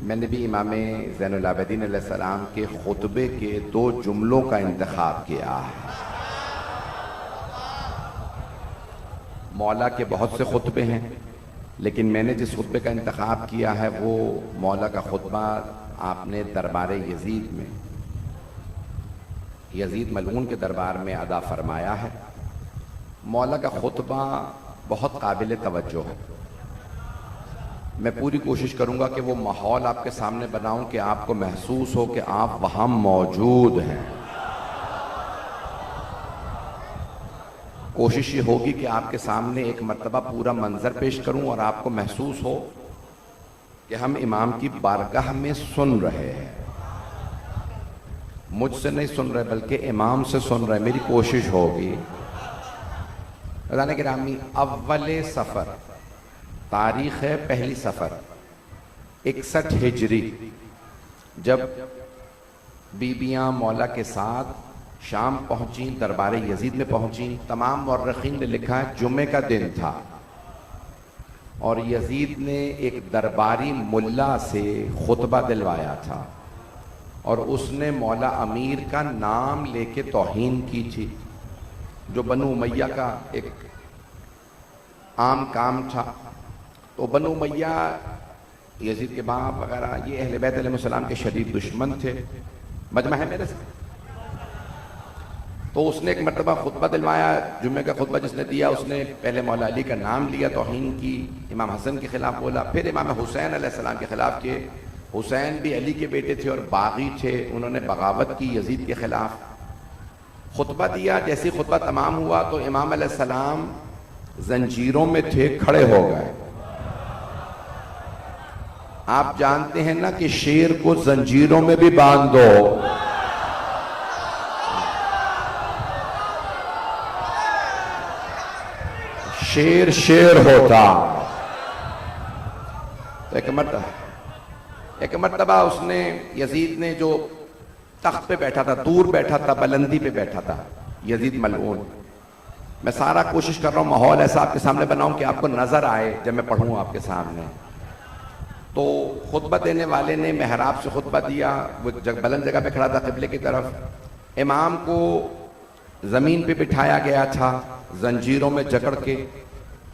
मैंने भी इमाम ज़ैनुल आबिदीन अलैहिस्सलाम के खुतबे के 2 जुमलों का इंतखाब किया है। मौला के बहुत से खुतबे हैं, लेकिन मैंने जिस खुतबे का इंतखाब किया है वो मौला का खुतबा आपने दरबार यजीद में, यजीद मलऊन के दरबार में अदा फरमाया है। मौला का खुतबा बहुत काबिल तवज्जो है। मैं पूरी कोशिश करूंगा कि वो माहौल आपके सामने बनाऊं कि आपको महसूस हो कि आप वहां मौजूद हैं। कोशिश ये होगी कि आपके सामने एक मर्तबा पूरा मंजर पेश करूं और आपको महसूस हो कि हम इमाम की बारगाह में सुन रहे हैं। मुझसे नहीं सुन रहे बल्कि इमाम से सुन रहे। मेरी कोशिश होगी। गिरामी, अव्वल सफ़र, तारीख है 1 सफ़र 61 हिजरी, जब बीबियाँ मौला के साथ शाम पहुंची, दरबार यजीद में पहुंची। तमाम मुर्रखीन ने लिखा है जुमे का दिन था और यजीद ने एक दरबारी मुल्ला से खुतबा दिलवाया था और उसने मौला अमीर का नाम लेके तौहीन की थी, जो बनु उमैया का एक आम काम था। तो बनु उमैया, यजीद के बाप वगैरह, ये अहले बैत अलैहिस्सलाम के शदीद दुश्मन थे। मजमा है मेरे से। तो उसने एक मरतबा खुतबा दिलवाया। जुम्मे का खुतबा जिसने दिया उसने पहले मौला अली का नाम लिया, तौहीन की, इमाम हसन के खिलाफ बोला, फिर इमाम हुसैन अलैहिस्सलाम के खिलाफ किए। हुसैन भी अली के बेटे थे और बागी थे, उन्होंने बगावत की यजीद के खिलाफ। खुतबा दिया। जैसे ही खुतबा तमाम हुआ तो इमाम अलैहिस्सलाम जंजीरों में थे, खड़े हो गए। आप जानते हैं ना कि शेर को जंजीरों में भी बांध दो, शेर शेर होता। तो एक मर्तबा उसने, यजीद ने, जो तख्त पे बैठा था, दूर बैठा था, बुलंदी पे बैठा था, यजीद मलऊन। मैं सारा कोशिश कर रहा हूँ माहौल ऐसा आपके सामने बनाऊं कि आपको नजर आए जब मैं पढ़ूं आपके सामने। तो खुतबा देने वाले ने मेहराब से खुतबा दिया, वो बुलंद जगह पे खड़ा था क़िबले की तरफ। इमाम को ज़मीन पे बिठाया गया था, जंजीरों में जकड़ के,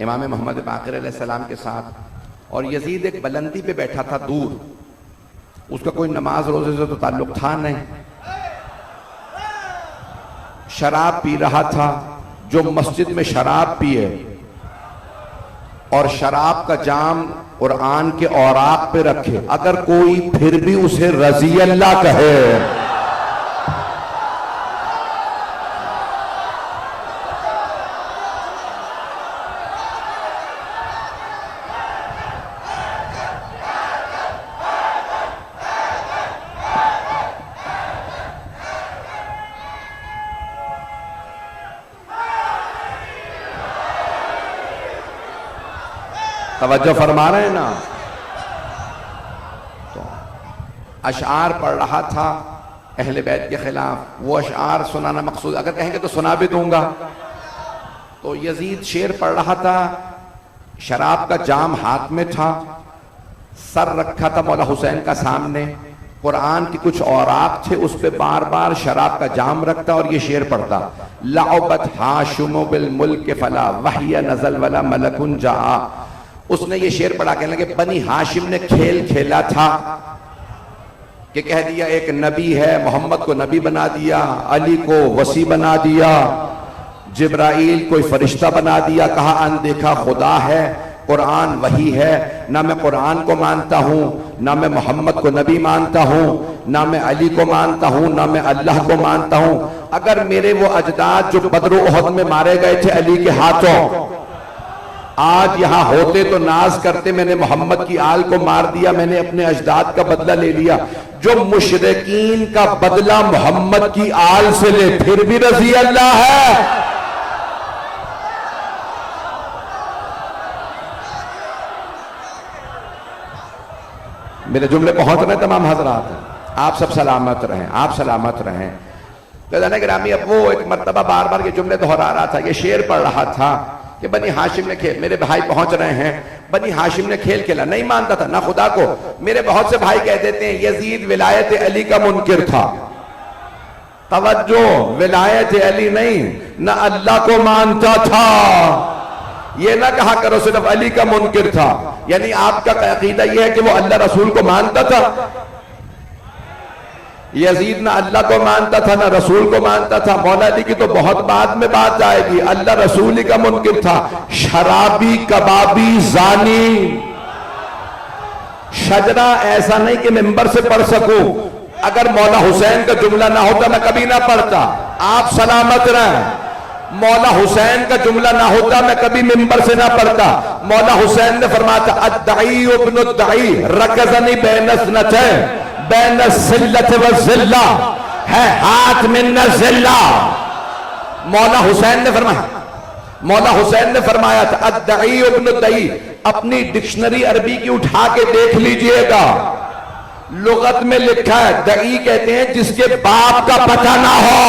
इमाम मोहम्मद बाक़िर अलैहिस्सलाम के साथ। और यजीद एक बुलंदी पे बैठा था दूर, उसका कोई नमाज रोजे से तो ताल्लुक था नहीं। शराब पी रहा था। जो मस्जिद में शराब पिए और शराब का जाम कुरान के औराक पे रखे, अगर कोई फिर भी उसे रज़ी अल्लाह कहे, तवज्जो फरमा रहे हैं ना। तो अशआर पढ़ रहा था अहले बैत के खिलाफ। वो अशआर सुनाना मकसूद, अगर कहेंगे तो सुना भी दूंगा। तो यजीद शेर पढ़ रहा था, शराब का जाम हाथ में था, सर रखा था मौला हुसैन का सामने, कुरान की कुछ औराक थे, उस पे बार बार शराब का जाम रखता और ये शेर पढ़ता, लअबत हाशिम बिल मुल्क फला वहिया नज़ल वला मलकुन जा। उसने ये शेर पढ़ा, कहने लगे बनी हाशिम ने खेल खेला था कि कह दिया एक नबी है, मोहम्मद को नबी बना दिया, अली को वसी बना दिया, जिब्राइल कोई फरिश्ता बना दिया, कहा अनदेखा खुदा है, कुरान वही है। ना मैं कुरान को मानता हूँ, ना मैं मोहम्मद को नबी मानता हूँ, ना मैं अली को मानता हूँ, ना मैं अल्लाह को मानता हूँ। अगर मेरे वो अजदाद जो बदर ओहद में मारे गए थे अली के हाथों, आज यहां होते तो नाज करते, मैंने मोहम्मद की आल को मार दिया, मैंने अपने अजदाद का बदला ले लिया। जो मुशरिकीन का बदला मोहम्मद की आल से ले, फिर भी रज़ी अल्लाह है। मेरे जुमले पहुंच रहे तमाम हजरात, आप सब सलामत रहें, आप सलामत रहें। तो गिरामी, अब वो एक मर्तबा बार बार ये जुमले दोहरा रहा था, ये शेर पढ़ रहा था कि बनी हाशिम ने खेल, मेरे भाई पहुंच रहे हैं, बनी हाशिम ने खेल खेला, नहीं मानता था ना खुदा को। मेरे बहुत से भाई कह देते हैं यजीद विलायत अली का मुनकिर था। तवज्जो, विलायत अली नहीं, ना अल्लाह को मानता था। ये ना कहा करो सिर्फ अली का मुनकिर था, यानी आपका अकीदा यह है कि वो अल्लाह रसूल को मानता था। यजीद ना अल्लाह को मानता था ना रसूल को मानता था। मौला अली की तो बहुत बाद में बात आएगी, अल्लाह रसूल ही का मुनकिर था। शराबी, कबाबी, जानी, शजरा ऐसा नहीं कि मिंबर से पढ़ सकूं। अगर मौला हुसैन का जुमला ना होता मैं कभी ना पढ़ता, आप सलामत रहें। मौला हुसैन का जुमला ना होता मैं कभी मिंबर से ना पढ़ता। मौला हुसैन ने फरमाया था अद्दाई इब्न अद्दाई रकज़नी बैन अस्नतैन बैन ज़िल्लत व ज़िल्ला, है हाथ में न ज़िल्ला। मौला हुसैन ने फरमाया, मौला हुसैन ने फरमाया था अद्दाई इब्न अद्दाई। अपनी डिक्शनरी अरबी की उठा के देख लीजिएगा, लुगत में लिखा है दई कहते हैं जिसके बाप का पता ना हो।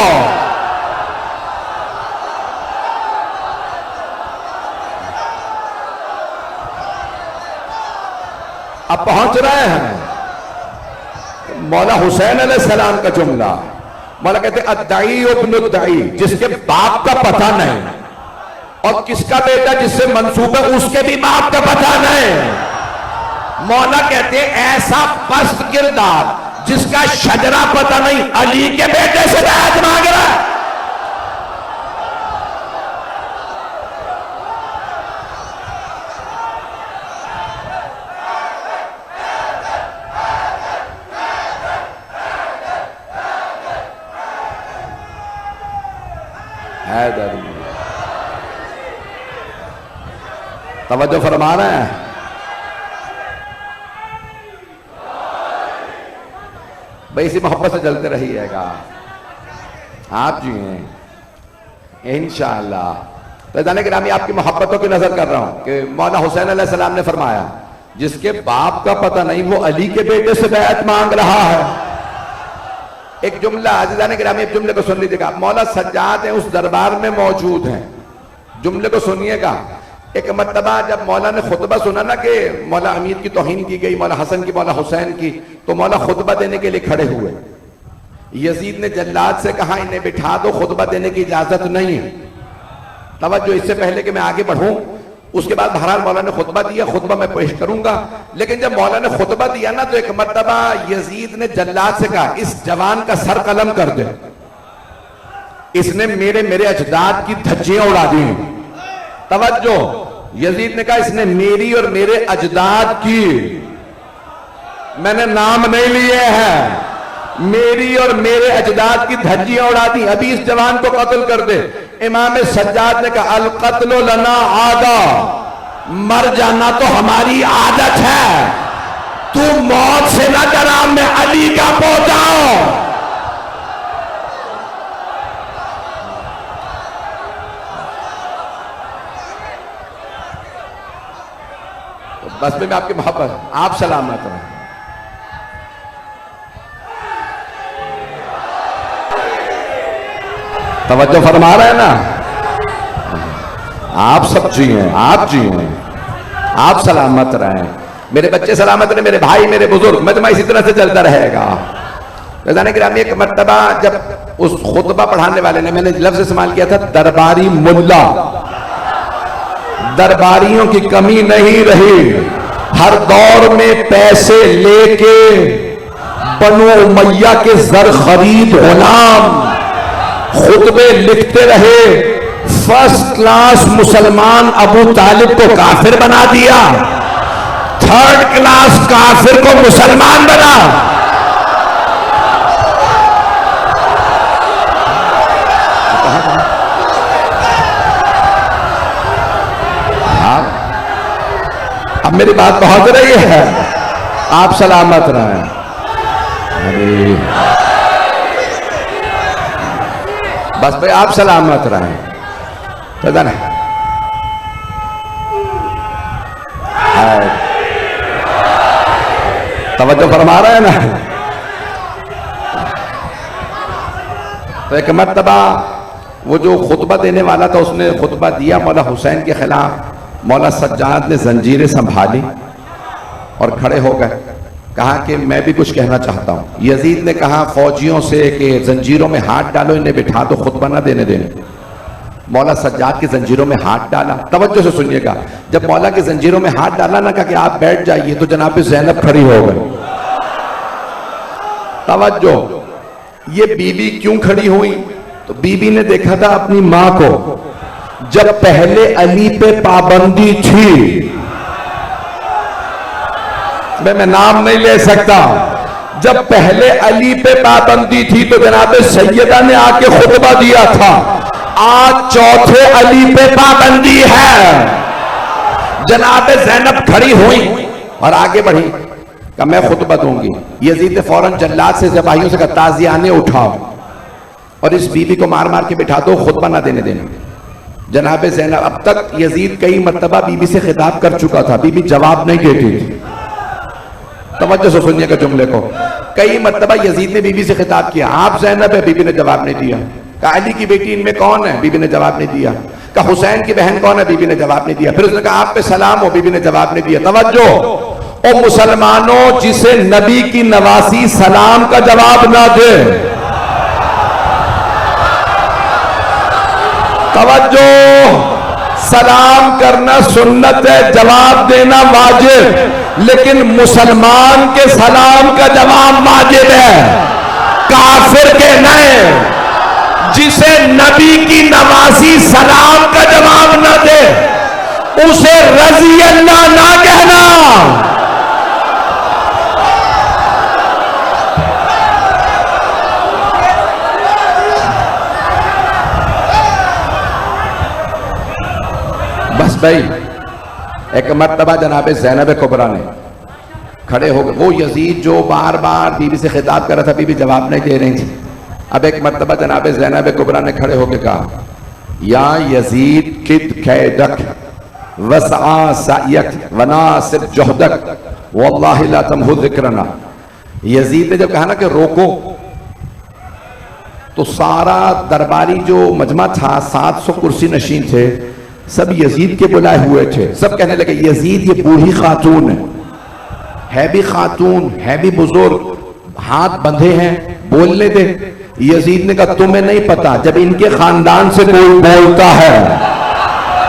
अब पहुंच रहे हैं मौला हुसैन अलैहिस्सलाम का जुमला। मौला कहते अद्दाई इब्न अद्दाई, जिसके बाप का पता नहीं, और किसका बेटा जिससे मंसूब है उसके भी बाप का पता नहीं। मौला कहते ऐसा पस्त किरदार जिसका शजरा पता नहीं, अली के बेटे से बैत मांग रहा है। तवज्जो फरमा रहे हैं। भाई इसी मोहब्बत से चलते रहिएगा आप जी हैं इंशाअल्लाह। तो जाने के नामी आपकी मोहब्बतों की नजर कर रहा हूं कि मौला हुसैन अलैहिस्सलाम ने फरमाया जिसके बाप का पता नहीं वो अली के बेटे से बैत मांग रहा है। एक जुमला अज़ीज़ान गिरामी, एक जुमले को सुन लीजिएगा। मौला सज्जाद है उस दरबार में मौजूद हैं, जुमले को सुनिएगा। एक मर्तबा जब मौला ने खुतबा सुना ना कि मौला अमीर की तौहीन की गई, मौला हसन की, मौला हुसैन की, तो मौला खुतबा देने के लिए खड़े हुए। यजीद ने जल्लाद से कहा इन्हें बिठा दो, खुतबा देने की इजाजत नहीं है। तवज्जो, इससे पहले कि मैं आगे बढ़ूं, उसके बाद बहरहाल मौला ने खुतबा दिया, खुतबा मैं पेश करूंगा। लेकिन जब मौला ने खुतबा दिया ना तो एक मर्तबा यजीद ने जल्लाद से कहा इस जवान का सर कलम कर दे, इसने मेरे अजदाद की धज्जियां उड़ा दी। तवज्जो, यजीद ने कहा इसने मेरी और मेरे अजदाद की, मैंने नाम नहीं लिए हैं, मेरी और मेरे अजदाद की धज्जियां उड़ा दी, अभी इस जवान को कत्ल कर दे। इमाम सज्जाद ने कहा अल कत्लो लना आदा, मर जाना तो हमारी आदत है, तू मौत से ना डरा, मैं अली का पोता हूं। बस में आपकी मोहब्बत, आप सलामत हैं। तवज्जो फरमा रहे हैं ना, आप सब जी हैं, आप जी हैं, आप सलामत रहें, मेरे बच्चे सलामत रहे, मेरे भाई, मेरे बुजुर्ग, मैं तुम्हारी इसी तरह से चलता रहेगा। रज़ाने गिरामी, एक मर्तबा जब उस खुतबा पढ़ाने वाले ने, मैंने लफ्ज़ इस्तेमाल किया था दरबारी मुल्ला, दरबारियों की कमी नहीं रही, हर दौर में पैसे लेके बनु उमैया के जर खरीद गुलाम खुतबे लिखते रहे। फर्स्ट क्लास मुसलमान अबू तालिब को काफिर बना दिया, थर्ड क्लास काफिर को मुसलमान बना। अब मेरी बात पहुंच रही है, आप सलामत रहें। अरे बस भाई आप सलामत रहें। पता नहीं तवज्जो फरमा रहे हैं ना। तो एक मर्तबा वो जो खुतबा देने वाला था उसने खुतबा दिया मौला हुसैन के खिलाफ। मौला सज्जाद ने जंजीरें संभाली और खड़े हो गए, कहा कि मैं भी कुछ कहना चाहता हूं। यजीद ने कहा फौजियों से कि जंजीरों में हाथ डालो, इन्हें बिठा दो, खुतबा ना देने देने। मौला सज्जाद की जंजीरों में हाथ डाला। तवज्जो से सुनिएगा, जब मौला की जंजीरों में हाथ डाला ना, कहा कि आप बैठ जाइए, तो जनाब ज़ैनब खड़ी हो गई। तवज्जो, ये बीबी क्यों खड़ी हुई? तो बीबी ने देखा था अपनी मां को, जब पहले अली पे पाबंदी थी, मैं नाम नहीं ले सकता, जब पहले अली पे पाबंदी थी तो जनाब सैयदा ने आके खुतबा दिया था। आज चौथे अली पे पाबंदी है। जनाब ज़ैनब खड़ी हुई और आगे बढ़ी, कहा मैं खुतबा दूंगी। यजीद ने फौरन जल्लाद से सिपाहियों से कहा ताजियाने उठाओ और इस बीबी को मार मार के बिठा दो, खुतबा ना देने देना। जनाब ज़ैनब, अब तक यजीद कई मर्तबा बीबी से खिताब कर चुका था, बीबी जवाब नहीं देती थी। तवज्जो से सुनिएगा जुमले को, कई मर्तबा यजीद ने बीबी से खिताब किया, आप ज़ैनब है, बीबी ने जवाब नहीं दिया। कहा अली की बेटी इनमें कौन है? बीबी ने जवाब नहीं दिया। कहा हुसैन की बहन कौन है? बीबी ने जवाब नहीं दिया। फिर उसने कहा आप पे सलाम हो, बीबी ने जवाब नहीं दिया। तवज्जो, ओ मुसलमानों, जिसे नबी की नवासी सलाम का जवाब ना दे, तवज्जो, सलाम करना सुन्नत है, जवाब देना वाजिब, लेकिन मुसलमान के सलाम का जवाब वाजिब है, काफिर के नहीं। जिसे नबी की नवासी सलाम का जवाब न दे, उसे रजी अल्लाह ना कहना। बस भाई, एक मर्तबा जनाब ज़ैनब कुबरा ने खड़े हो गए। वो यजीद जो बार बार बीबी से खिताब कर रहा था, बीबी जवाब नहीं दे रही थी। अब एक मर्तबा जनाब ज़ैनब कुबरा ने खड़े होकर कहा, या यजीद किद कैदक वसआ सयक वनासिर जोहदक वल्लाहि ला तमहु ज़िक्रना। यजीद ने जब कहा ना कि रोको, तो सारा दरबारी जो मजमा था, 700 कुर्सी नशीन थे, सब यजीद के बुलाए हुए थे। सब कहने लगे यजीद ये बूढ़ी खातून है भी खातून, है भी बुजुर्ग, हाथ बंधे हैं, बोलने दे। यजीद ने कहा तुम्हें नहीं पता, जब इनके खानदान से कोई बोलता है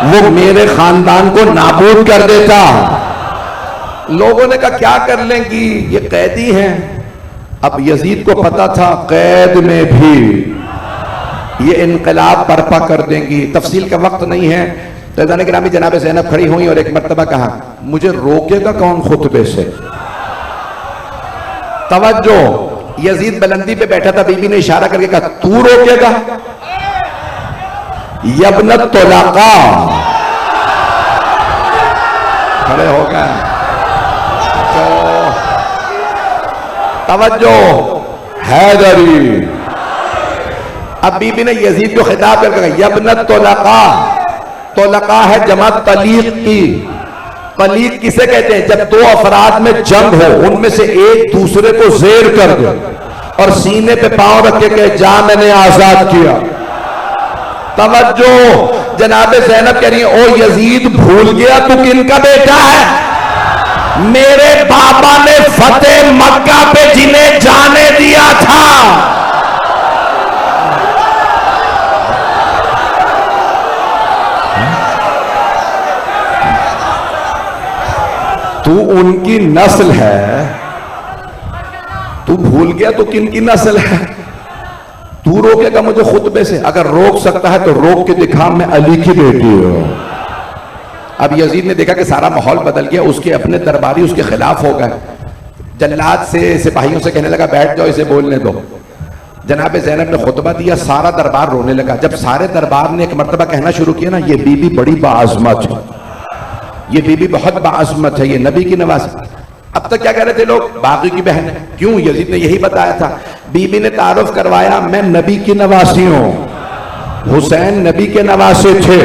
वो मेरे खानदान को नाबूद कर देता। लोगों ने कहा क्या कर लेंगी, ये कैदी हैं। अब यजीद को पता था कैद में भी ये इनकलाब बर्पा कर देंगी। तफसील का वक्त नहीं है। तो गिरामी जनाब ज़ैनब खड़ी हुई और एक मर्तबा कहा मुझे रोकेगा कौन खुतबे से? तवज्जो, यजीद बुलंदी पे बैठा था, बीबी ने इशारा करके कहा तू रोकेगा? यबनत तुलाका, खड़े हो गए। तो तवज्जो, हैदरी। अब बीबी ने यजीद को खिताब करके कहा यबनत तुलाका, तुलाका है जमा तलीक की। तलीक किसे कहते हैं? जब दो अफराद में जंग हो, उनमें से एक दूसरे को जेर कर दे और सीने पे पांव रख के कहे जा मैंने आजाद किया। तवज्जो, जनाब ज़ैनब कह रही है ओ यजीद भूल गया तू किनका बेटा है? मेरे बाबा ने फतेह मक्का पे जिन्हें जाने दिया था। तू उनकी नस्ल है, तू भूल गया तो किनकी नस्ल है? तू रोकेगा मुझे खुतबे से? अगर रोक सकता है तो रोक के दिखा मैं अली की बेटी हूं। अब यजीद ने देखा कि सारा माहौल बदल गया, उसके अपने दरबारी उसके खिलाफ हो गए। जल्लाद से सिपाहियों से कहने लगा बैठ जाओ, इसे बोलने दो। जनाब ज़ैनब ने खुतबा दिया, सारा दरबार रोने लगा। जब सारे दरबार ने एक मर्तबा कहना शुरू किया ना ये बीबी बड़ी बाअज़मत है, ये बीबी बहुत बाअज़मत है, ये नबी की नवासी। अब तक क्या कह रहे थे लोग? बागी की बहन है। क्यों? यजीद ने यही बताया था। बीबी ने तारुफ करवाया मैं नबी की नवासी हूं। हुसैन नबी के नवासे थे,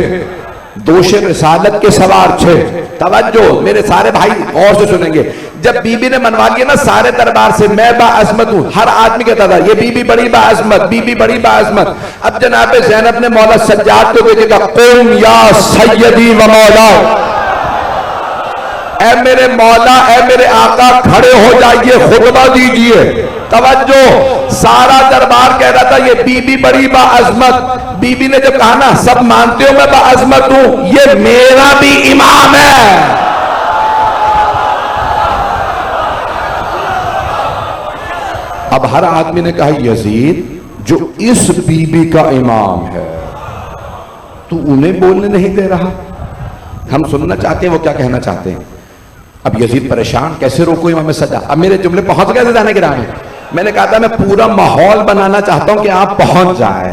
दोषे रिसालत के सवार थे। तवज्जो मेरे सारे भाई गौर से सुनेंगे। जब बीबी ने मनवा लिया ना सारे दरबार से मैं बाअज़मत हूं, हर आदमी कहता था ये बीबी बड़ी बाअज़मत, बीबी बड़ी बाअज़मत। अब जनाब ज़ैनब ने मौला सज्जाद को भेजेगा, कुम या सय्यदी व मौला, ऐ मेरे मौला ऐ मेरे आका खड़े हो जाइए, खुतबा दीजिए। तवज्जो, सारा दरबार कह रहा था ये बीबी बड़ी बाअज़मत। बीबी ने जब कहा ना सब मानते हो मैं बाअज़मत हूं, ये मेरा भी इमाम है। अब हर आदमी ने कहा यजीद जो इस बीबी का इमाम है तू उन्हें बोलने नहीं दे रहा। हम सुनना चाहते हैं वो क्या कहना चाहते हैं। अब यजीद परेशान, कैसे रोको इमाम सज्जाद। अब मेरे जुमले पहुंच गए थे जाने के राह में। मैंने कहा था मैं पूरा माहौल बनाना चाहता हूं कि आप पहुंच जाए।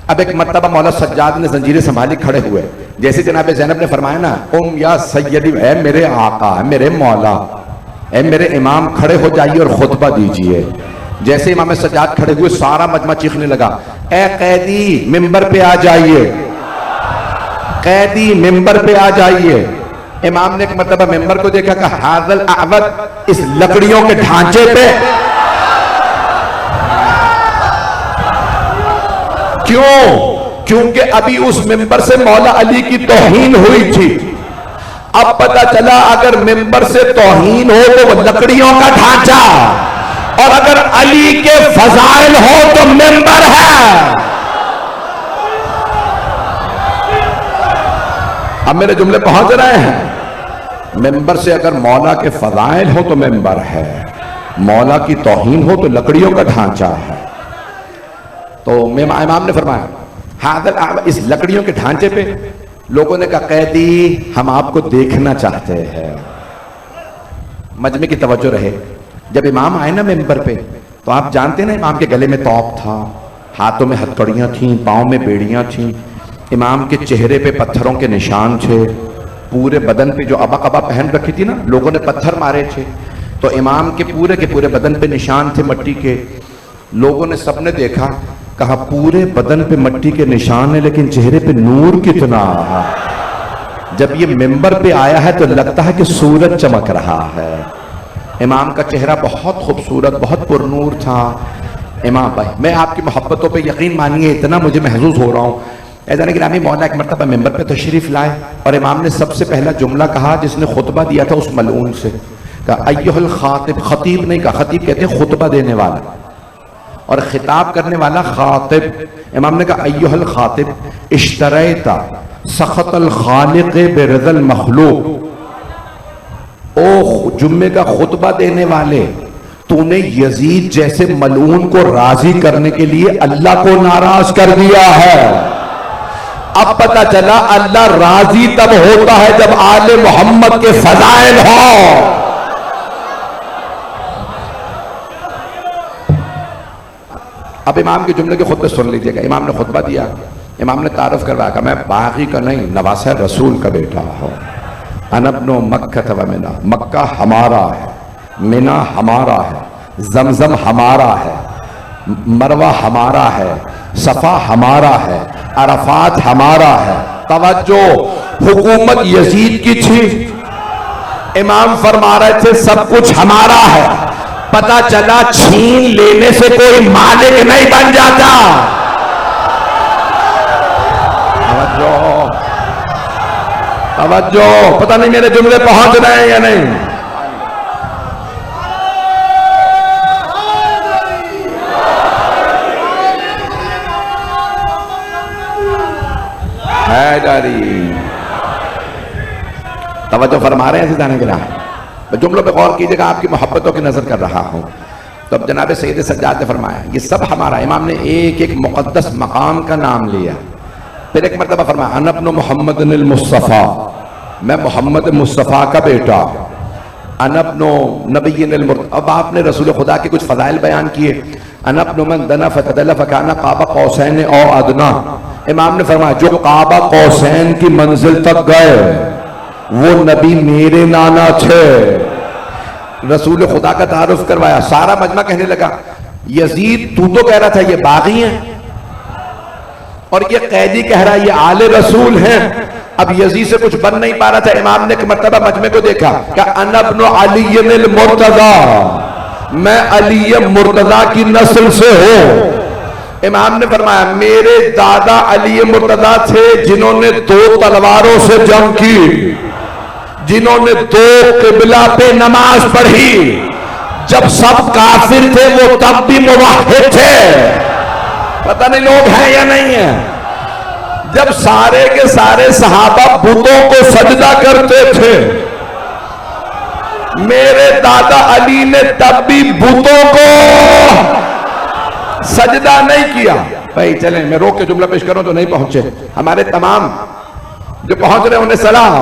अब एक मर्तबा मौला सज्जाद ने जंजीरें संभाली, खड़े हुए। जैसे जनाब ज़ैनब ने फरमाया ना उम या सय्यदी, ऐ मेरे आका है मेरे मौला ऐ मेरे इमाम खड़े हो जाइए और खुतबा दीजिए। जैसे इमाम सज्जाद खड़े हुए सारा मजमा चीखने लगा, ऐ कैदी मिंबर पे आ जाइए, कैदी मिंबर पे आ जाइए। इमाम ने एक मर्तबा मिंबर को देखा, कहा हाज़ल अअवद, इस लकड़ियों के ढांचे पे। क्यों? क्योंकि अभी उस मिंबर से मौला अली की तौहीन हुई थी। अब पता चला अगर मिंबर से तौहीन हो तो वो लकड़ियों का ढांचा, और अगर अली के फजाइल हो तो मिंबर है। अब मेरे जुमले पहुंच रहे हैं। मिंबर से अगर मौला के फजाइल हो तो मिंबर है, मौला की तौहीन हो तो लकड़ियों का ढांचा है। तो इमाम ने फरमाया हाज़िर, इस लकड़ियों के ढांचे पे। लोगों ने कहा कैदी हम आपको देखना चाहते हैं। मजमे की तवज्जो रहे। जब इमाम आए ना मिंबर पे तो आप जानते ना इमाम के गले में तौप था, हाथों में हथकड़ियां थीं, पाँव में बेड़ियां थीं, इमाम के चेहरे पे पत्थरों के निशान थे, पूरे बदन पे जो अबा कबा पहन रखी थी ना लोगों ने पत्थर मारे थे, तो इमाम के पूरे बदन पे निशान थे मट्टी के। लोगों ने सबने देखा, कहा पूरे बदन पे मट्टी के निशान है लेकिन चेहरे पे नूर कितना। जब ये मिंबर पे आया है तो लगता है कि सूरज चमक रहा है। इमाम का चेहरा बहुत खूबसूरत, बहुत पुरनूर था। इमाम भाई मैं आपकी मोहब्बतों पे यकीन मानिए इतना मुझे महसूस हो रहा हूँ। ऐसा नहीं कि नामी मौला एक मरतबा मिंबर पे तशरीफ लाए और इमाम ने सबसे पहला जुमला कहा जिसने खुतबा दिया था उस मलऊन से, कहा अय्युहल खातिब। खतीब नहीं कहा, खतीब कहते हैं खुतबा देने वाला, और खिताब करने वाला खातिब। इमाम ने कहा अय्युहल खातिब इश्तरैता सखतल खालिक बिरज़ल मखलूक। ओ जुम्मे का खुतबा देने वाले, तूने यजीद जैसे मलऊन को राजी करने के लिए अल्लाह को नाराज कर दिया है। अब पता चला अल्लाह राजी तब होता है जब आले मोहम्मद के फजाइल हो। अब इमाम के जुमले के खुतबे सुन लीजिएगा। इमाम ने खुतबा दिया, इमाम ने तारुफ करवाया, मैं बागी का नहीं नवासा रसूल का बेटा हूँ। अनबनो मक्का व मिना, मक्का हमारा है, मिना हमारा है, जमजम हमारा है, मरवा हमारा है, सफा हमारा है, अरफात हमारा है। तवज्जो, हुकूमत यजीद की थी, इमाम फरमा रहे थे सब कुछ हमारा है। पता चला छीन लेने से कोई मालिक नहीं बन जाता। तवज्जो, तवज्जो, पता नहीं मेरे जुमले पहुंच रहे हैं या नहीं। तवज्जो फरमा रहे हैं जाने के लिए। जुमलों पे गौर कीजिएगा, आपकी मोहब्बतों की नजर कर रहा हूं। तो अब जनाब सैयद सज्जाद ने फरमाया ये सब हमारा। इमाम ने एक एक मुक़द्दस मकाम का नाम लिया। फिर एक मरतबा फरमाया अनबनु मोहम्मद मुस्तफ़ा, मैं मोहम्मद मुस्तफ़ा का बेटा। अनबनु नबी। अब आपने रसूल खुदा के कुछ फ़ज़ाइल बयान किए। अनबनु मन दना फ़तदल्ला फ़काना क़ाबा क़ौसैन औ अदना। इमाम ने फरमाया जो काबा कौसैन की मंजिल तक गए वो नबी मेरे नाना थे। रसूल खुदा का तारुफ करवाया। सारा मजमा कहने लगा यजीद तू तो कह रहा था ये बागी हैं और ये कैदी कह रहा है ये आले रसूल हैं। अब यजीद से कुछ बन नहीं पा रहा था। इमाम ने एक मर्तबा मजमे को देखा, क्या अना इब्न अली मुर्तजा, मैं अली मुर्तजा की नस्ल से हूं। इमाम ने फरमाया मेरे दादा अली मुर्तजा थे जिन्होंने 2 तलवारों से जंग की, जिन्होंने 2 किबला पे नमाज पढ़ी। जब सब काफिर थे वो तब भी मुवाहिद थे। पता नहीं लोग हैं या नहीं है। जब सारे के सारे सहाबा बुतों को सजदा करते थे, मेरे दादा अली ने तब भी बुतों को सजदा नहीं किया। भाई चलें, मैं रोक के जुमला पेश करूं तो नहीं पहुंचे। हमारे तमाम जो पहुंच रहे उन्हें सलाह।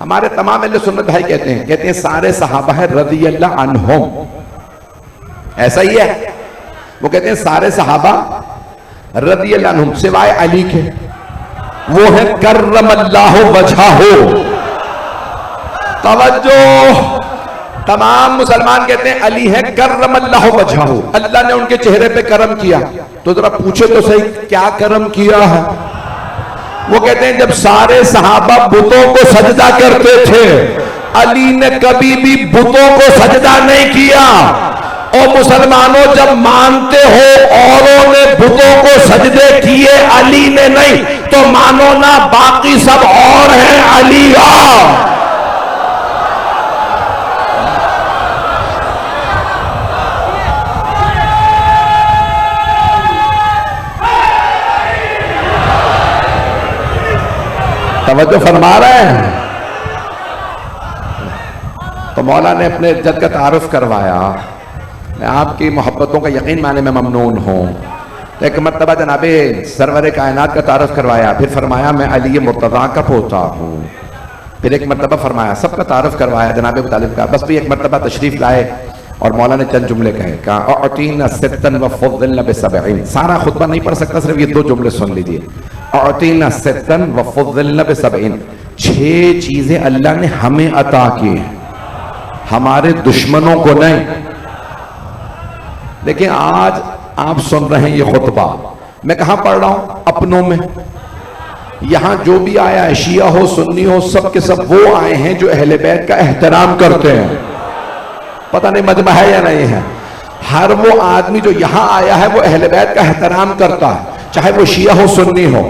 हमारे तमाम अहले सुन्नत भाई कहते हैं सारे सहाबा है रज़ियल्लाहु अन्हुम, ऐसा ही है। वो कहते हैं सारे सहाबा रज़ियल्लाहु अन्हुम सिवाय अली के, वो है कर्रमल्लाहु वजहहु। तवज्जो, तमाम मुसलमान कहते हैं अली है कर्रमल्लाहु वजहहु, अल्लाह ने उनके चेहरे पे करम किया। तो जरा पूछे तो सही क्या करम किया है। वो कहते हैं जब सारे सहाबा बुतों को सजदा करते थे, अली ने कभी भी बुतों को सजदा नहीं किया। और मुसलमानों जब मानते हो औरों ने बुतों को सजदे किए अली ने नहीं, तो मानो ना बाकी सब और हैं, अली और। तवज्जो फरमा रहे हैं। तो मौला ने अपने इज्जत का तारुफ करवाया। मैं आपकी मोहब्बतों का यकीन माने में ममनून हूँ। तो एक मर्तबा जनाबे सरवर कायनात का तारुफ करवाया, फिर फरमाया मैं अली मुर्तज़ा का पोता हूँ। फिर एक मर्तबा फरमाया, सबका तारुफ करवाया जनाबे अबू तालिब का। बस भी एक मर्तबा तशरीफ लाए और मौला ने चंद जुमले कहे, कहा अतीना सित्तन व फुद्दिलना बिसबईन। सारा खुतबा नहीं पढ़ सकता, सिर्फ ये 2 जुमले सुन लीजिए। अतीना सित्तन व फुद्दिलना बिसबईन, 6 चीजें अल्लाह ने हमें अता की, हमारे दुश्मनों को नहीं। लेकिन आज आप सुन रहे हैं ये खुतबा, मैं कहां पढ़ रहा हूं? अपनों में। यहां जो भी आया है, शिया हो सुन्नी हो, सब के सब वो आए हैं जो अहले बैत का एहतराम करते हैं। पता नहीं मजमा है या नहीं है। हर वो आदमी जो यहां आया है वो अहले बैत का एहतराम करता है, चाहे वो शिया हो सुन्नी हो।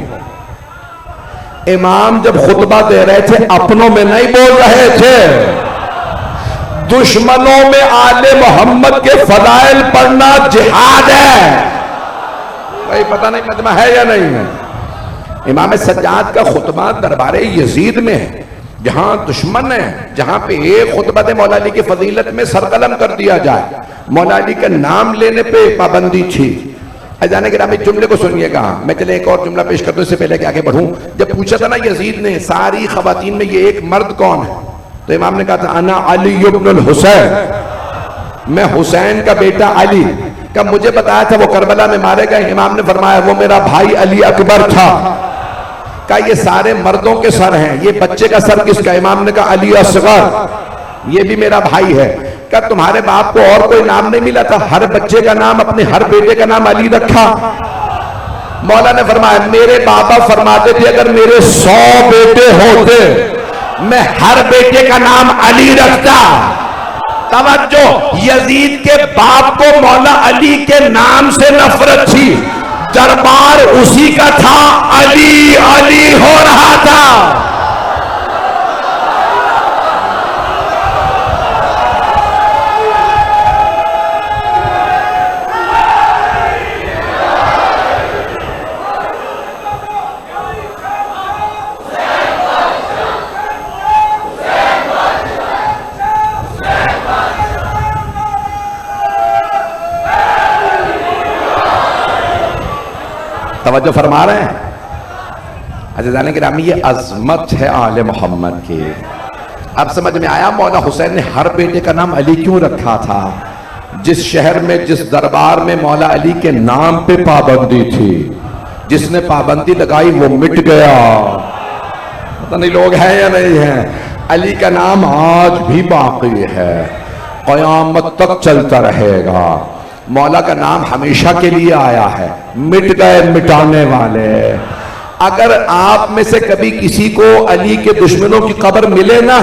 इमाम जब खुतबा दे रहे थे अपनों में नहीं बोल रहे थे, दुश्मनों में आले मोहम्मद के फदाइल पढ़ना जिहाद है। भाई पता नहीं मजमा है या नहीं है। इमाम सज्जाद का खुतबा दरबार यजीद में है, जहां दुश्मन है, जहां पे एक खुतबत मौला अली की फजीलत में सरकलम कर दिया जाए, मौला अली का नाम लेने पे पाबंदी थी। अजाने के नाम जुमले को सुनिएगा। मैं चले एक और जुमला पेश कर दूं इससे पहले कि आगे बढ़ूं। जब पूछा था ना यजीद ने सारी खवातीन में ये एक मर्द कौन है, तो इमाम ने कहा था अना अली इब्नुल हुसैन, मैं हुसैन का बेटा अली। कब मुझे बताया था वो करबला में मारे गए। इमाम ने फरमाया वो मेरा भाई अली अकबर था। कहा ये सारे मर्दों के सर हैं, ये बच्चे का सर किसका? इमाम ने कहा अली असगर, ये भी मेरा भाई है। क्या तुम्हारे बाप को और कोई नाम नहीं मिला था? हर बच्चे का नाम, अपने हर बेटे का नाम अली रखा। मौला ने फरमाया मेरे बाबा फरमाते थे अगर मेरे 100 बेटे होते मैं हर बेटे का नाम अली रखता। तवज्जो, यजीद के बाप को मौला अली के नाम से नफरत थी, दरबार उसी का था, अली अली हो रहा था। तवज्जो फरमा रहे हैं। अच्छा जाने के नाम ये अजमत है आले मोहम्मद की। अब समझ में आया मौला हुसैन ने हर बेटे का नाम अली क्यों रखा था। जिस शहर में, जिस दरबार में मौला अली के नाम पे पाबंदी थी, जिसने पाबंदी लगाई वो मिट गया। पता नहीं लोग हैं या नहीं हैं। अली का नाम आज भी बाकी है, क़यामत तक चलता रहेगा। मौला का नाम हमेशा के लिए आया है, मिट गए मिटाने वाले। अगर आप में से कभी किसी को अली के दुश्मनों की खबर मिले ना,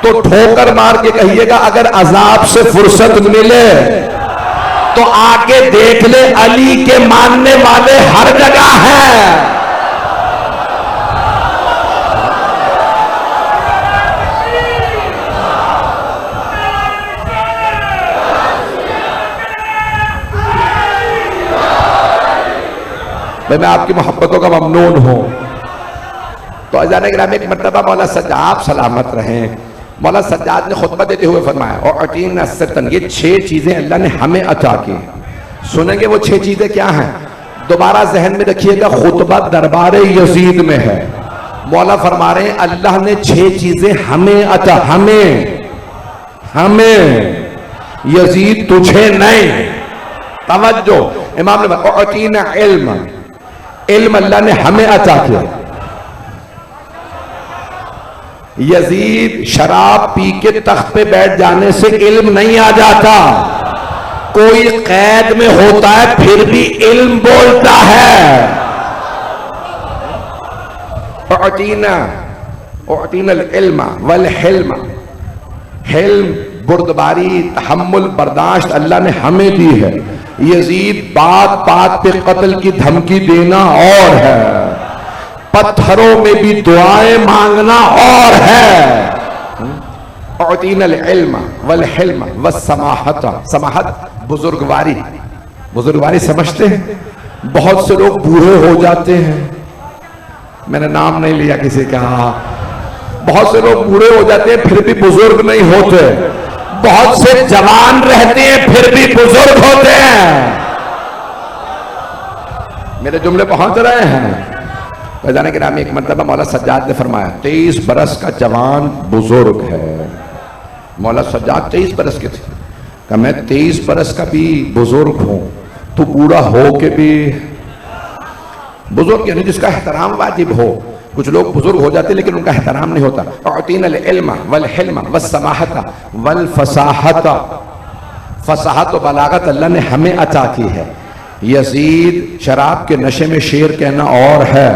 तो ठोकर मार के कहिएगा, अगर अजाब से फुर्सत मिले तो आके देख ले, अली के मानने वाले हर जगह हैं। मैं आपकी मोहब्बतों का ममनून हूं। तो अजान ग्राम एक मरतबा मौला सज्जाद सलामत रहे, मौला सज्जाद ने खुतबा देते हुए फरमाया, और अटीन सतन, ये 6 चीजें अल्लाह ने हमें अता की। सुनेंगे वो 6 चीजें क्या हैं? दोबारा जहन में रखिएगा, खुतबा दरबारे यजीद में है। मौला फरमा रहे हैं अल्लाह ने 6 चीजें हमें अता, हमें यजीद तुझे नहीं। तवज्जो, इमाम ने अटीना इल्म अल्लाह ने हमें अता किया। यजीद शराब पी के तख्त पे बैठ जाने से इल्म नहीं आ जाता, कोई कैद में होता है फिर भी इल्म बोलता है। इल्म वल हिल्म, हिल्म बुर्दबारी तहम्मुल बर्दाश्त अल्लाह ने हमें दी है। यजीद बात बात पे कत्ल की धमकी देना और है, पत्थरों में भी दुआएं मांगना और है। इल्म वल हिल्म वस्समाहत, समाहत बुजुर्गवारी, बुजुर्गवारी समझते हैं? बहुत से लोग बूढ़े हो जाते हैं, मैंने नाम नहीं लिया किसी का, बहुत से लोग बूढ़े हो जाते हैं फिर भी बुजुर्ग नहीं होते, बहुत से जवान रहते हैं फिर भी बुजुर्ग होते हैं। मेरे जुमले पहुंच रहे हैं? जाने के नाम एक मरतबा मौला सज्जाद ने फरमाया, 23 बरस का जवान बुजुर्ग है। मौला सज्जाद 23 बरस के थे, कहा मैं 23 बरस का भी बुजुर्ग हूं, तू बूढ़ा हो के भी बुजुर्ग, यानी जिसका एहतराम वाजिब हो। कुछ लोग बुजुर्ग हो जाते लेकिन उनका एहतराम नहीं होता। अतीनल इल्म वल हिल्म वस्समाहत वल फसाहत, फसाहत व बलागत अल्लाह ने हमें अता की है। यजीद शराब के नशे में शेर कहना और है,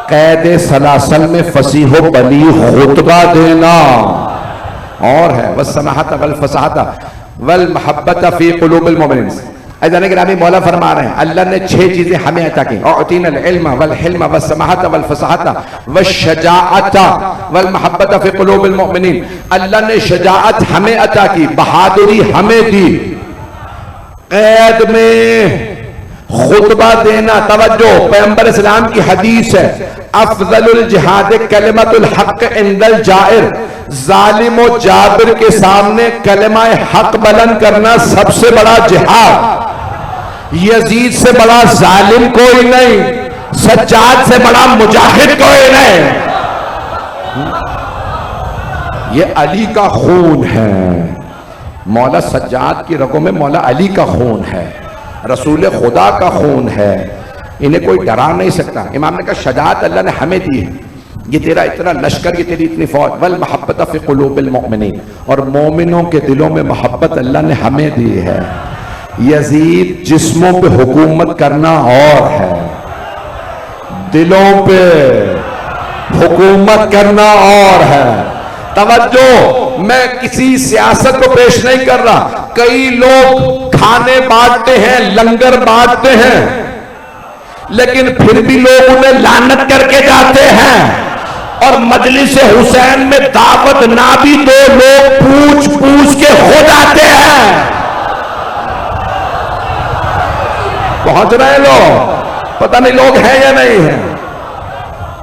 कैद सलासल में फसीहो बली खुतबा देना और है। वस्समाहत वल फसाहत वल महब्बत फी कुलूबिल मोमिनीन। अज़ान गिरामी मौला फरमा रहे हैं अल्लाह ने 6 चीजें हमें अता की। अतीनल इल्म वल हिल्म वस्समाहत वल फसाहत वश्शजाअत वल महब्बत फी कुलूबिल मोमिनीन। अल्लाह ने शजाअत हमें अता की, बहादुरी हमें दी, कैद में खुतबा देना। तवज्जो, पैगंबर इस्लाम की हदीस है, अफजलुल जिहाद कलिमतुल हक इंदल जाहिर, जालिम और जाबिर के सामने कलिमा हक बुलंद करना सबसे बड़ा जिहाद। यजीद से बड़ा जालिम कोई नहीं, सज्जाद से बड़ा मुजाहिद कोई नहीं। ये अली का खून है, मौला सज्जाद की रगों में मौला अली का खून है, रसूल खुदा का खून है, इन्हें कोई डरा नहीं सकता। इमाम ने कहा शजाअत अल्लाह ने हमें दी है, ये तेरा इतना लश्कर, ये तेरी इतनी फौज। वल महब्बत फी कुलूबिल मोमिनीन, और मोमिनों के दिलों में मोहब्बत अल्लाह ने हमें दी है। यजीद जिस्मों पे हुकूमत करना और है, दिलों पे हुकूमत करना और है। तवज्जो, मैं किसी सियासत को पेश नहीं कर रहा। कई लोग खाने बांटते हैं, लंगर बांटते हैं, लेकिन फिर भी लोग उन्हें लानत करके जाते हैं, और मजलिस हुसैन में दावत ना भी दो, लोग पूछ पूछ के हो जाते हैं। पहुंच रहे लोग, पता नहीं लोग हैं या नहीं है।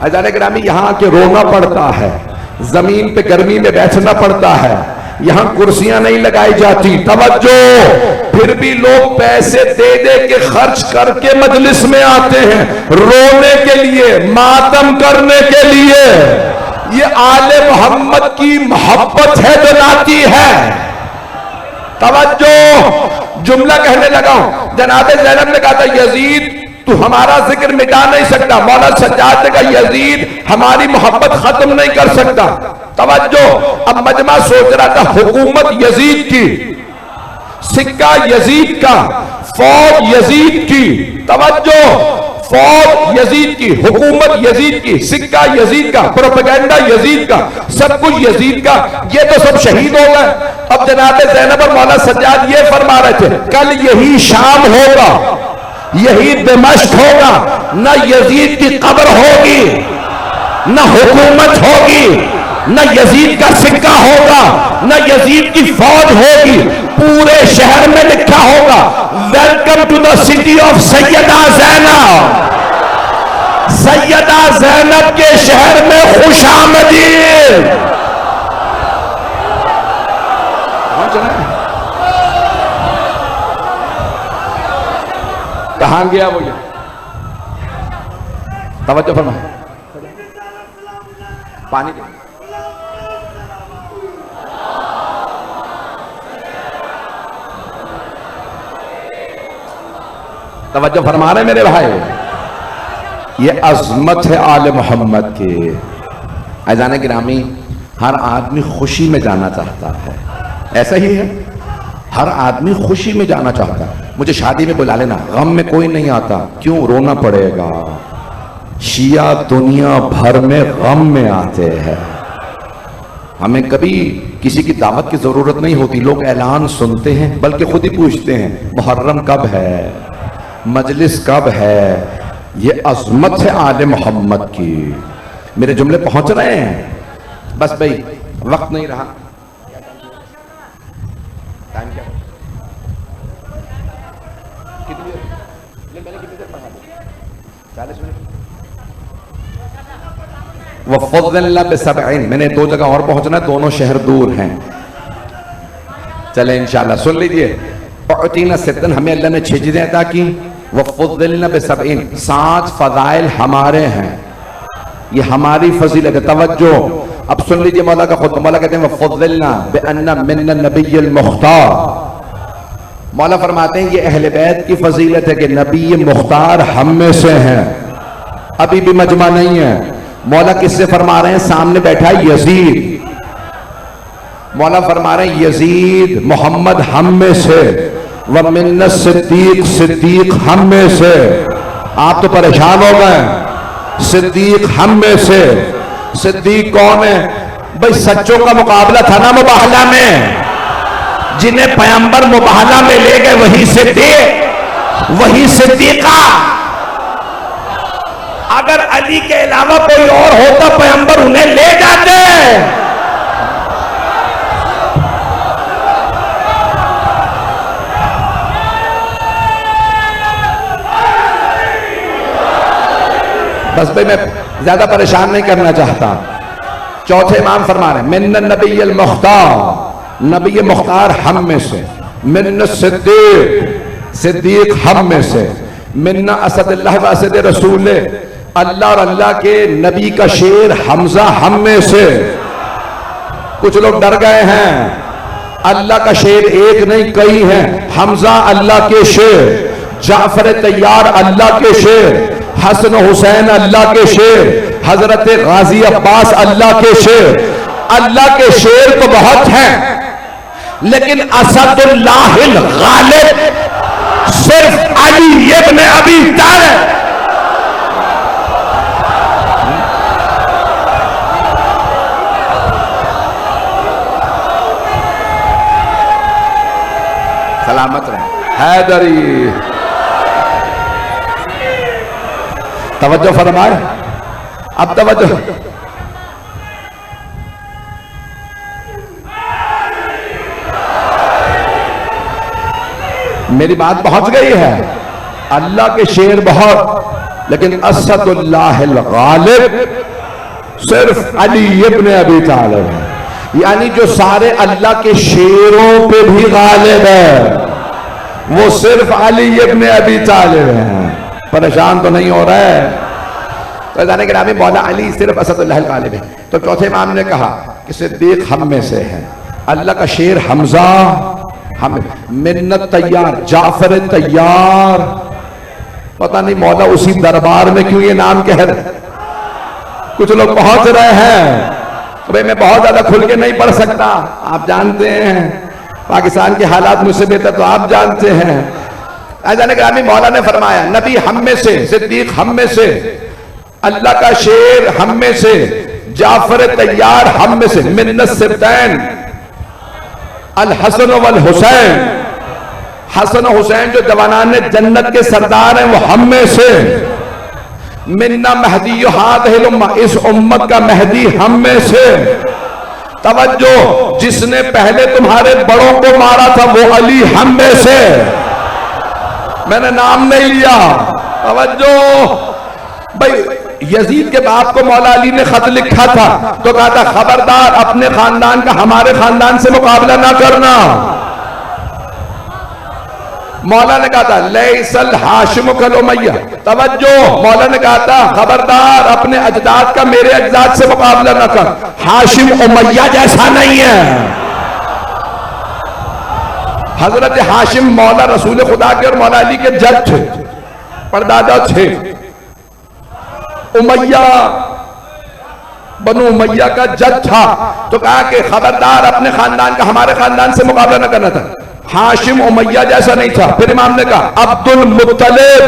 अजान गिरामी यहां आके रोना पड़ता है, जमीन पे गर्मी में बैठना पड़ता है, यहां कुर्सियां नहीं लगाई जाती। तवज्जो, फिर भी लोग पैसे दे दे के खर्च करके मजलिस में आते हैं, रोने के लिए, मातम करने के लिए। ये आले मोहम्मद की मोहब्बत है जो लाती है। तवज्जो, जुमला कहने लगा हूं, जनाबे ज़ैनब ने कहा था यजीद तू हमारा जिक्र मिटा नहीं सकता। मौला सज्जाद ने कहा यजीद हमारी मोहब्बत खत्म नहीं कर सकता। तवज्जो, अब मजमा सोच रहा था हुकूमत यजीद की, सिक्का यजीद का, फौज यजीद की, तवज्जो, फौज यजीद की, हुकूमत यजीद की, सिक्का यजीद का, प्रोपेगेंडा यजीद का, सब कुछ यजीद का। ये तो सब शहीद हो गए। अब जनाब ज़ैनब और मौला सज्जाद ये फरमा रहे थे, कल यही शाम होगा, यही दिमश्क होगा, न यजीद की कब्र होगी, न हुकूमत होगी, न यजीद का सिक्का होगा, न यजीद की फौज होगी। पूरे शहर में लिखा होगा, welcome to the city of Sayyida Zainab. Sayyida Zainab के शहर में खुशामदीद। कहां गया वो? ये तवज्जो फरमाए, पानी दे। तवज्जो फरमा रहे मेरे भाई, ये अजमत है आले मोहम्मद की। अज़ान गिरामी, हर आदमी खुशी में जाना चाहता है, ऐसा ही है, हर आदमी खुशी में जाना चाहता है। मुझे शादी में बुला लेना, गम में कोई नहीं आता, क्यों रोना पड़ेगा? शिया दुनिया भर में गम में आते हैं। हमें कभी किसी की दावत की जरूरत नहीं होती, लोग ऐलान सुनते हैं, बल्कि खुद ही पूछते हैं मुहर्रम कब है, मजलिस कब है। ये अजमत है आले मोहम्मद की। मेरे जुमले पहुंच रहे हैं? बस भाई वक्त नहीं रहा। टाइम क्या? कितनी देर? मैंने कितनी देर पढ़ा दी? 40 मिनट। वफ़ज़्ज़लना बिसबईन, मैंने 2 जगह और पहुंचना है, दोनों शहर दूर हैं। चले इंशाल्लाह, सुन लीजिए। उतीना सिद्दन, हमें अल्लाह ने 6 चीजें अता की। वफ़ज़्ज़लना बिसबईन, 7 फ़ज़ाइल हमारे हैं, ये हमारी फजीलत है। तवज्जो, अब सुन लीजिए मौला का खुद। मौला कहते हैं वफ़ज़्ज़लना बिअन्ना मिन्ना नबिय्युल मुख्तार। मौला फरमाते हैं ये अहले बैत की फजीलत है कि नबी मुख्तार हम में से हैं। अभी भी मजमा नहीं है। मौला किससे फरमा रहे हैं? सामने बैठा है यजीद। मौला फरमा रहे हैं यजीद मोहम्मद हम में से, व मिन्ना सिद्दीक सिद्दीक हम में से। आप तो परेशान हो गए, सिद्दीक हम में से। सिद्दीक कौन है भाई? सच्चों का मुकाबला था ना मुबाहला में, जिन्हें पैगंबर मुबाहला में ले गए वही सिद्दीक, वही सिद्दीका। अगर अली के अलावा कोई और होता पैगंबर उन्हें ले जाते। बस भाई मैं ज्यादा परेशान नहीं करना चाहता। चौथे इमाम फरमा रहे मिन्न नबिय्युल मुख्तार, नबी मुख्तार हम में से। मिन्न सिद्दीक सिद्दीक हम में से। मिन्ना असदुल्लाह व असद रसूल, अल्लाह और अल्लाह के नबी का शेर हमजा हम में से। कुछ लोग डर गए हैं, अल्लाह का शेर एक नहीं कई हैं। हमजा अल्लाह के शेर, जाफर तैयार अल्लाह के शेर, हसन हुसैन अल्लाह के शेर, हजरत गाजी अब्बास अल्लाह के शेर। अल्लाह के शेर तो बहुत हैं, लेकिन असदुल्लाहिल गालिब सिर्फ अली इब्न अबी तालिब। सलामत रहे हैदरी। तवज्जो फरमाए, अब तवज्जो। मेरी बात पहुंच गई है। अल्लाह के शेर बहुत, लेकिन असदुल्लाहिल गालिब सिर्फ अली इब्न अबी तालिब है। यानी जो सारे अल्लाह के शेरों पे भी गालिब है, वो सिर्फ अली इब्न अबी तालिब है। परेशान तो नहीं हो रहा है? तो जाने के नाम मौला अली सिर्फ असदुल्लाहिल गालिब है। तो चौथे इमाम ने कहा कि सिद्दीक हम में से है, अल्लाह का शेर हमजा हम, मिन्नत तैयार जाफर तैयार। पता नहीं मौला उसी दरबार में क्यों ये नाम कह रहे। कुछ लोग पहुंच रहे हैं तो भाई मैं बहुत ज्यादा खुल के नहीं पढ़ सकता, आप जानते हैं पाकिस्तान के हालात मुझसे बेहतर तो आप जानते हैं। ऐज़ान ग्रामी मौला ने फरमाया नबी हम में से, सिद्दीक हम में से, अल्लाह का शेर हम में से, जाफर तैयार हम में से, मिन्नत सिब्तैन अल हसन वल हुसैन, हसन हुसैन जो जवानान जन्नत के सरदार हैं वो हम में से, मिन्ना महदी हादिहिल उम्मा, इस उम्मत का महदी हम में से। तवज्जो, जिसने पहले तुम्हारे बड़ों को मारा था वो अली हम में से, मैंने नाम नहीं लिया। तवज्जो भाई, यजीद के बाप को मौला अली ने खत लिखा था तो कहा था खबरदार अपने खानदान का हमारे खानदान से मुकाबला ना करना। मौला ने कहा था लैसल हाशिम कल उमैया, तवज्जो, मौला ने कहा था खबरदार अपने अजदाद का मेरे अजदाद से मुकाबला ना कर, हाशिम उमैया जैसा नहीं है। हजरत हाशिम मौला रसूल खुदा के और मौला अली के जज थे, परदादा थे। उमैया बनु उमैया का जज था तो कहा कि खबरदार अपने खानदान का हमारे खानदान से मुकाबला न करना था। हाशिम उमैया जैसा नहीं था। फिर इमाम ने कहा अब्दुल मुत्तलिब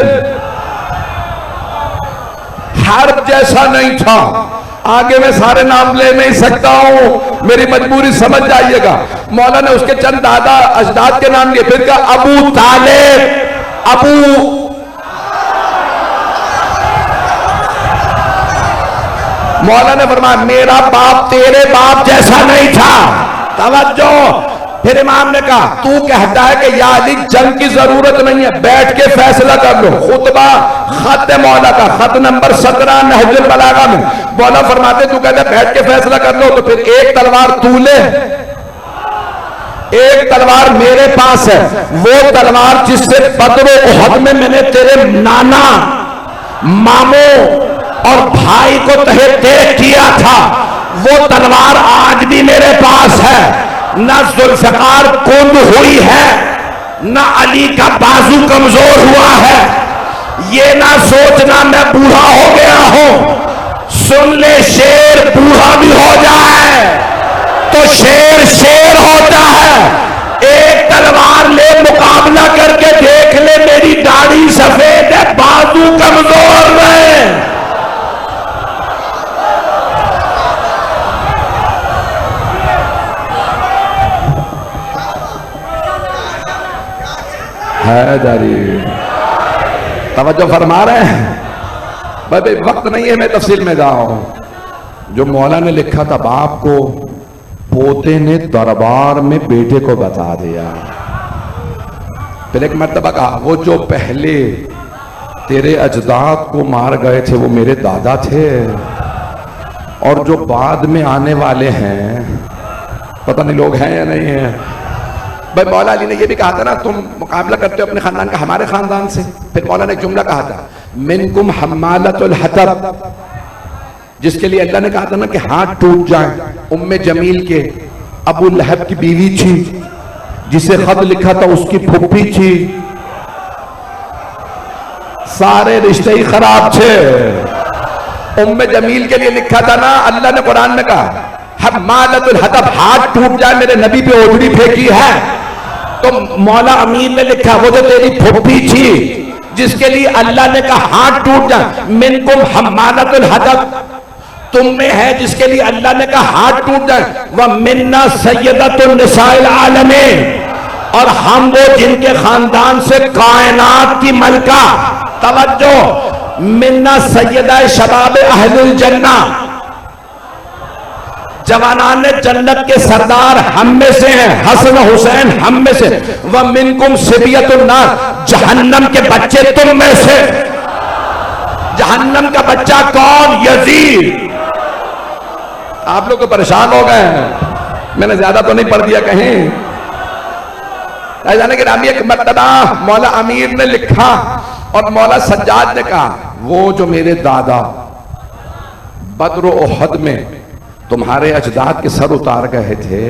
हर्ब जैसा नहीं था। आगे मैं सारे नाम ले नहीं सकता हूं, मेरी मजबूरी समझ जाइएगा। मौला ने उसके चंद दादा अजदाद के नाम लिए, फिर कहा अबू तालिब, अबू मौला ने फरमाया मेरा बाप तेरे बाप जैसा नहीं था। तवज्जो, फिर इमाम ने कहा तू कहता है कि या अली जंग की जरूरत नहीं है, बैठ के फैसला कर लो। खुतबा खत मौला का, खत नंबर 17 नहजुल बलागा में मौला फरमाते तू कहता है बैठ के फैसला कर लो, तो फिर एक तलवार तू ले, एक तलवार मेरे पास है। वो तलवार जिससे बदर उहद में मैंने तेरे नाना, मामों और भाई को तहे देख किया था, वो तलवार आज भी मेरे पास है। ना जुल्फकार कुंद हुई है, ना अली का बाजू कमजोर हुआ है। ये ना सोचना मैं बूढ़ा हो गया हूं। सुन ले, शेर बूढ़ा भी हो जाए तो शेर शेर होता है। एक तलवार ले, मुकाबला करके देख ले, मेरी दाढ़ी सफेद है, बाजू कमजोर है। हैदरी तवज्जो फरमा रहे हैं भाई, वक्त नहीं है मैं तफसील में जाऊं। जो मौला ने लिखा था बाप को, पोते ने दरबार में बेटे को बता दिया। फिर एक मर्तबा कहा वो जो पहले तेरे अजदाद को मार गए थे वो मेरे दादा थे, और जो बाद में आने वाले हैं पता नहीं लोग हैं या नहीं है। भाई मौला अली ने यह भी कहा था ना तुम मुकाबला करते हो अपने खानदान का हमारे खानदान से। फिर मौला ने एक जुमला कहा था मिनकुम हम्मालतुल हतब, जिसके लिए अल्लाह ने कहा था ना कि हाथ टूट जाए। उम्मे जमील के अबू लहब की बीवी थी, जिसे खत लिखा था उसकी फुप्पी थी, सारे रिश्ते ही खराब थे। उम्मे जमील के लिए लिखा था ना, अल्लाह ने कुरान में कहा हम्मालतुल हतब, हाथ टूट जाए, मेरे नबी पे ओढ़नी फेंकी है। तो मौला अमीर ने लिखा वो जो तेरी फुप्पी थी जिसके लिए अल्लाह ने कहा हाथ टूट जाए, मिनकुम हम्मालतुल हतब, तुम में है जिसके लिए अल्लाह ने कहा हाथ टूट जाए। वह मिन्ना सय्यदतुन निसाइल आलमीन, और हम वो जिनके खानदान से कायनात की मलका, तवज्जो, मिन्ना सय्यदा शबाब अहलुल जन्ना, जवानान जन्नत के सरदार हम में से हैं, हसन हुसैन हम में से। वह मिनकुम सिबियतुन नार, जहन्नम के बच्चे तुम में से। जहन्नम का बच्चा कौन? यजीद। आप लोग तो परेशान हो गए हैं, मैंने ज्यादा तो नहीं पढ़ दिया कहीं। जाने के नाम एक मर्तबा मौला अमीर ने लिखा और मौला सज्जाद ने कहा वो जो मेरे दादा बद्र उहद में तुम्हारे अजदाद के सर उतार गए थे,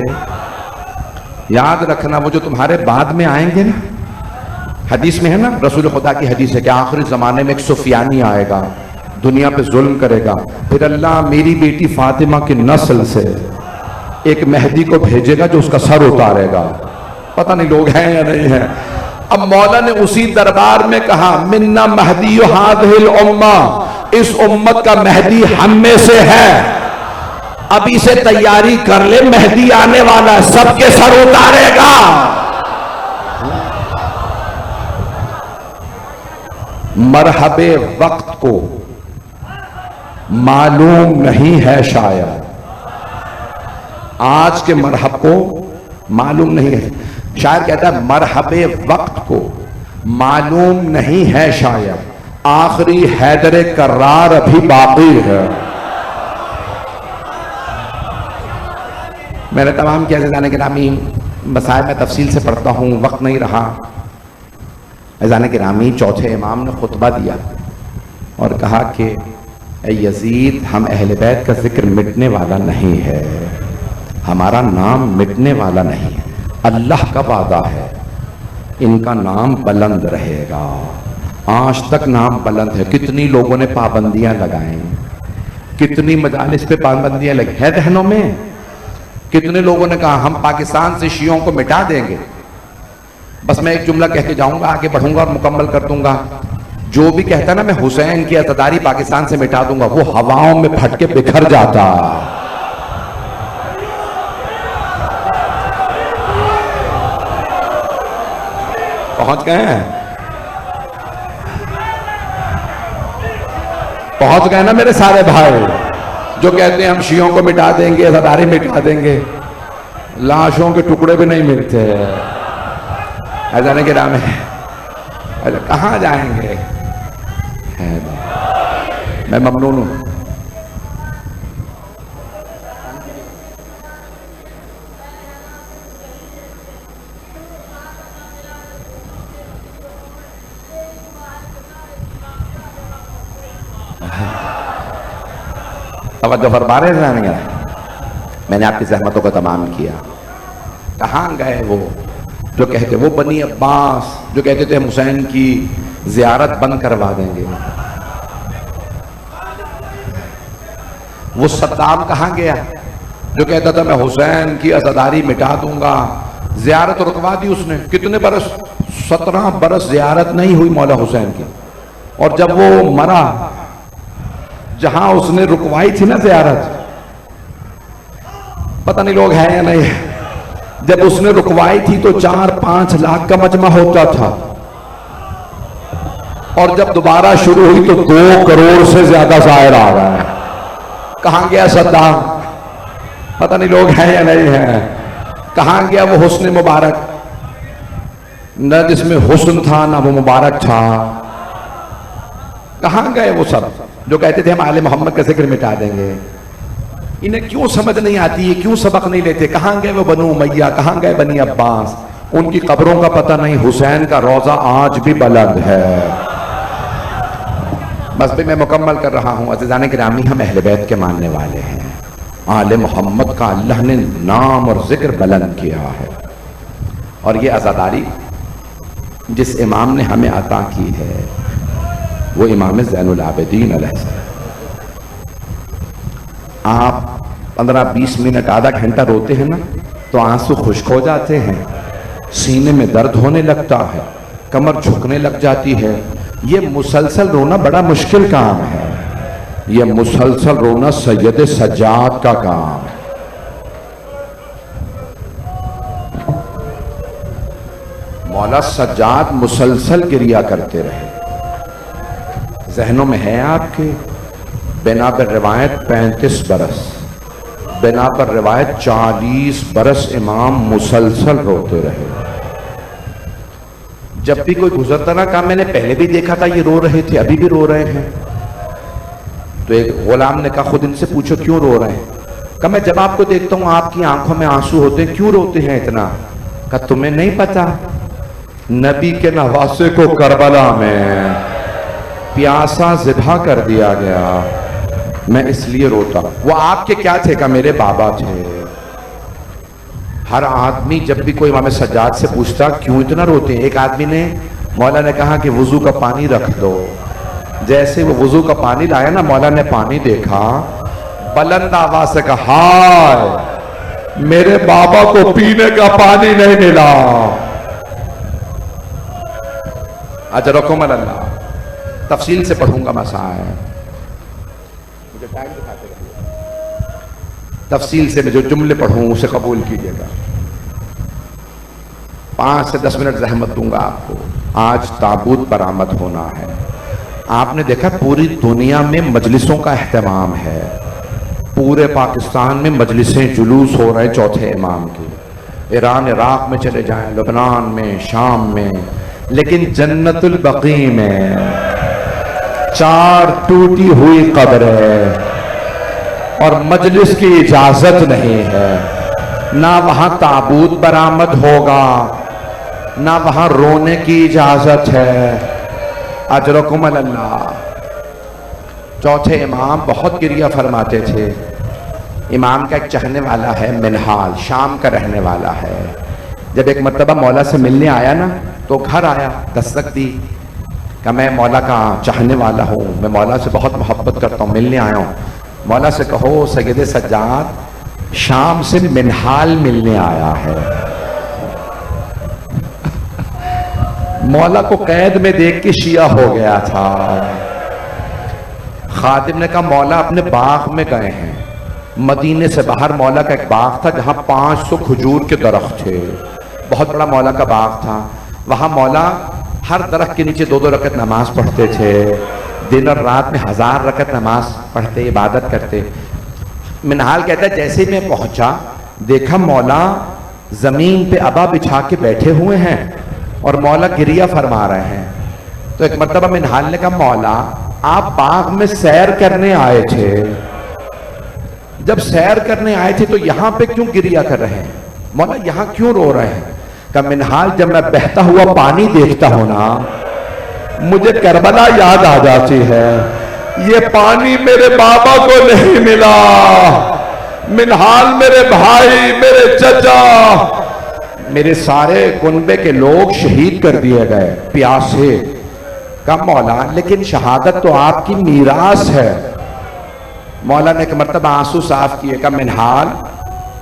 याद रखना वो जो तुम्हारे बाद में आएंगे ना, हदीस में है ना, रसूल खुदा की हदीस है कि आखिरी जमाने में एक सुफियानी आएगा, दुनिया पे जुल्म करेगा, फिर अल्लाह मेरी बेटी फातिमा की नस्ल से एक मेहदी को भेजेगा जो उसका सर उतारेगा। पता नहीं लोग हैं या नहीं है। अब मौला ने उसी दरबार में कहा, मिन्ना महदी हादिहिल उम्मा, इस उम्मत का महदी हम में से है, अभी से तैयारी कर ले, महदी आने वाला है, सबके सर उतारेगा। मरहबे वक्त को मालूम नहीं है शायद, आज के मरहब को मालूम नहीं है। शायर कहता है मरहबे वक्त को मालूम नहीं है शायद, आखिरी हैदर करार अभी बाकी है। मैंने तमाम किया जाने के नामी मसाइल में तफसील से पढ़ता हूँ, वक्त नहीं रहा। अज़ान गिरामी चौथे इमाम ने खुतबा दिया और कहा कि ए यजीद, हम अहले बैत का जिक्र मिटने वाला नहीं है, हमारा नाम मिटने वाला नहीं है, अल्लाह का वादा है इनका नाम बुलंद रहेगा। आज तक नाम बुलंद है। कितनी लोगों ने पाबंदियां लगाई, कितनी मजालिस पे पाबंदियां लगी है दहनों में। कितने लोगों ने कहा हम पाकिस्तान से शियों को मिटा देंगे। बस मैं एक जुमला कह के जाऊंगा, आगे बढ़ूंगा और मुकम्मल कर दूंगा। जो भी कहता ना मैं हुसैन की अज़ादारी पाकिस्तान से मिटा दूंगा, वो हवाओं में फट के बिखर जाता। पहुंच गए हैं, पहुंच गए ना मेरे सारे भाई जो कहते हैं हम शियों को मिटा देंगे, अज़ादारी मिटा देंगे। लाशों के टुकड़े भी नहीं मिलते। अज़ान के नाम है, कहां जाएंगे? मैं ममनून हूं। तवज्जो फरमा रहे हैं। मैंने आपकी जहमतों को तमाम किया। कहाँ गए वो जो कहते, वो बनी अब्बास जो कहते थे हुसैन की जियारत बंद करवा देंगे। वो सद्दाम कहाँ गया जो कहता था मैं हुसैन की अज़ादारी मिटा दूंगा, जियारत रुकवा दी उसने। कितने बरस, 17 बरस जियारत नहीं हुई मौला हुसैन की। और जब वो मरा, जहां उसने रुकवाई थी ना जियारत, पता नहीं लोग हैं या नहीं, जब उसने रुकवाई थी तो 4-5 लाख का मजमा होता था, और जब दोबारा शुरू हुई तो 2 करोड़ से ज्यादा ज़ाहिर आ रहा है। कहां गया सद्दाम? पता नहीं लोग हैं या नहीं है। कहां गया वो हुस्न मुबारक? न जिसमें हुस्न था ना वो मुबारक था। कहां गए वो सब जो कहते थे हम आले मोहम्मद का जिक्र मिटा देंगे? इन्हें क्यों समझ नहीं आती है, क्यों सबक नहीं लेते? कहां गए वो बनु उमैया, कहां गए बनी अब्बास? उनकी कब्रों का पता नहीं। हुसैन का रोजा आज भी बुलंद है। बस भी मैं मुकम्मल कर रहा हूं। अज़ीज़ान गिरामी, हम अहले बैत के मानने वाले हैं। आले मोहम्मद का अल्लाह ने नाम और जिक्र बुलंद किया है, और ये आज़ादारी जिस इमाम ने हमें अता की है वो इमाम ज़ैनुल आबिदीन अलैहिस्सलाम। आप 15-20 मिनट, आधा घंटा रोते हैं ना तो आंसू खुश्क हो जाते हैं, सीने में दर्द होने लगता है, कमर झुकने लग जाती है। ये मुसलसल रोना बड़ा मुश्किल काम है। ये मुसलसल रोना सैयद सज्जाद का काम है। मौला सज्जाद मुसलसल गिरिया करते रहे। जहनों में है आपके? बिना पर रिवायत 35 बरस, बिना पर रिवायत 40 बरस इमाम मुसलसल रोते रहे। जब भी कोई गुजरता ना, कहा मैंने पहले भी देखा था ये रो रहे थे, अभी भी रो रहे हैं। तो एक गुलाम ने कहा खुद इनसे पूछो क्यों रो रहे हैं? कहा मैं जब आपको देखता हूं आपकी आंखों में आंसू होते हैं, क्यों रोते हैं इतना? कहा तुम्हें नहीं पता, नबी के नवासे को करबला में प्यासा ज़िबा कर दिया गया, मैं इसलिए रोता। वो आपके क्या थे? का मेरे बाबा थे। हर आदमी जब भी कोई इमाम सज्जाद से पूछता क्यों इतना रोते हैं, एक आदमी ने, मौला ने कहा कि वुजू का पानी रख दो। जैसे वो वुजू का पानी लाया ना, मौला ने पानी देखा, बुलंद आवाज से कहा हाय मेरे बाबा को पीने का पानी नहीं मिला। अजरकुम अल्लाह। तफसील से पढ़ूंगा मसाइल, मुझे टाइम दिखाते रहिए। तफसील से मैं जो जुमले पढ़ूं उसे कबूल कीजिएगा। 5 से 10 मिनट जहमत दूंगा आपको। आज ताबूत बरामद होना है। आपने देखा पूरी दुनिया में मजलिसों का अहतमाम है, पूरे पाकिस्तान में मजलिसें जुलूस हो रहे चौथे इमाम के, ईरान इराक में चले जाएं, लबनान में, शाम में, लेकिन जन्नतुल बकी में 4 टूटी हुई कब्र है और मजलिस की इजाजत नहीं है। ना वहां ताबूत बरामद होगा, ना वहां रोने की इजाजत है। अजरकुम अल्लाह। चौथे इमाम बहुत गिरिया फरमाते थे। इमाम का एक चाहने वाला है मिनहाल, शाम का रहने वाला है। जब एक मर्तबा मौला से मिलने आया ना, तो घर आया, दस्तक दी, कि मैं मौला का चाहने वाला हूँ, मैं मौला से बहुत मोहब्बत करता हूँ, मिलने आया हूँ। मौला से कहो सैयद सज्जाद शाम से मिनहाल मिलने आया है। मौला को कैद में देख के शिया हो गया था। खादिम ने कहा मौला अपने बाग में गए हैं। मदीने से बाहर मौला का एक बाग था जहां 500 खजूर के दरख्त थे, बहुत बड़ा मौला का बाग था। वहां मौला हर दरख्त के नीचे 2-2 रकत नमाज पढ़ते थे। दिन और रात में 1000 रकत नमाज पढ़ते, इबादत करते। मिनहाल कहता है जैसे ही मैं पहुंचा देखा मौला जमीन पे अबा बिछा के बैठे हुए हैं और मौला गिरिया फरमा रहे हैं। तो एक मर्तबा मिनहाल ने कहा मौला आप बाग में सैर करने आए थे, जब सैर करने आए थे तो यहां पे क्यों गिरिया कर रहे हैं? मौला यहां क्यों रो रहे हैं? कहा मिनहाल जब मैं बहता हुआ पानी देखता हूं ना, मुझे करबला याद आ जाती है। ये पानी मेरे बाबा को नहीं मिला। मिनहाल मेरे भाई, मेरे चचा, मेरे सारे कुनबे के लोग शहीद कर दिए गए प्यासे। कम मौला लेकिन शहादत तो आपकी मीरास है। मौला ने एक मर्तबा आंसू साफ किए। कहा मिनहाल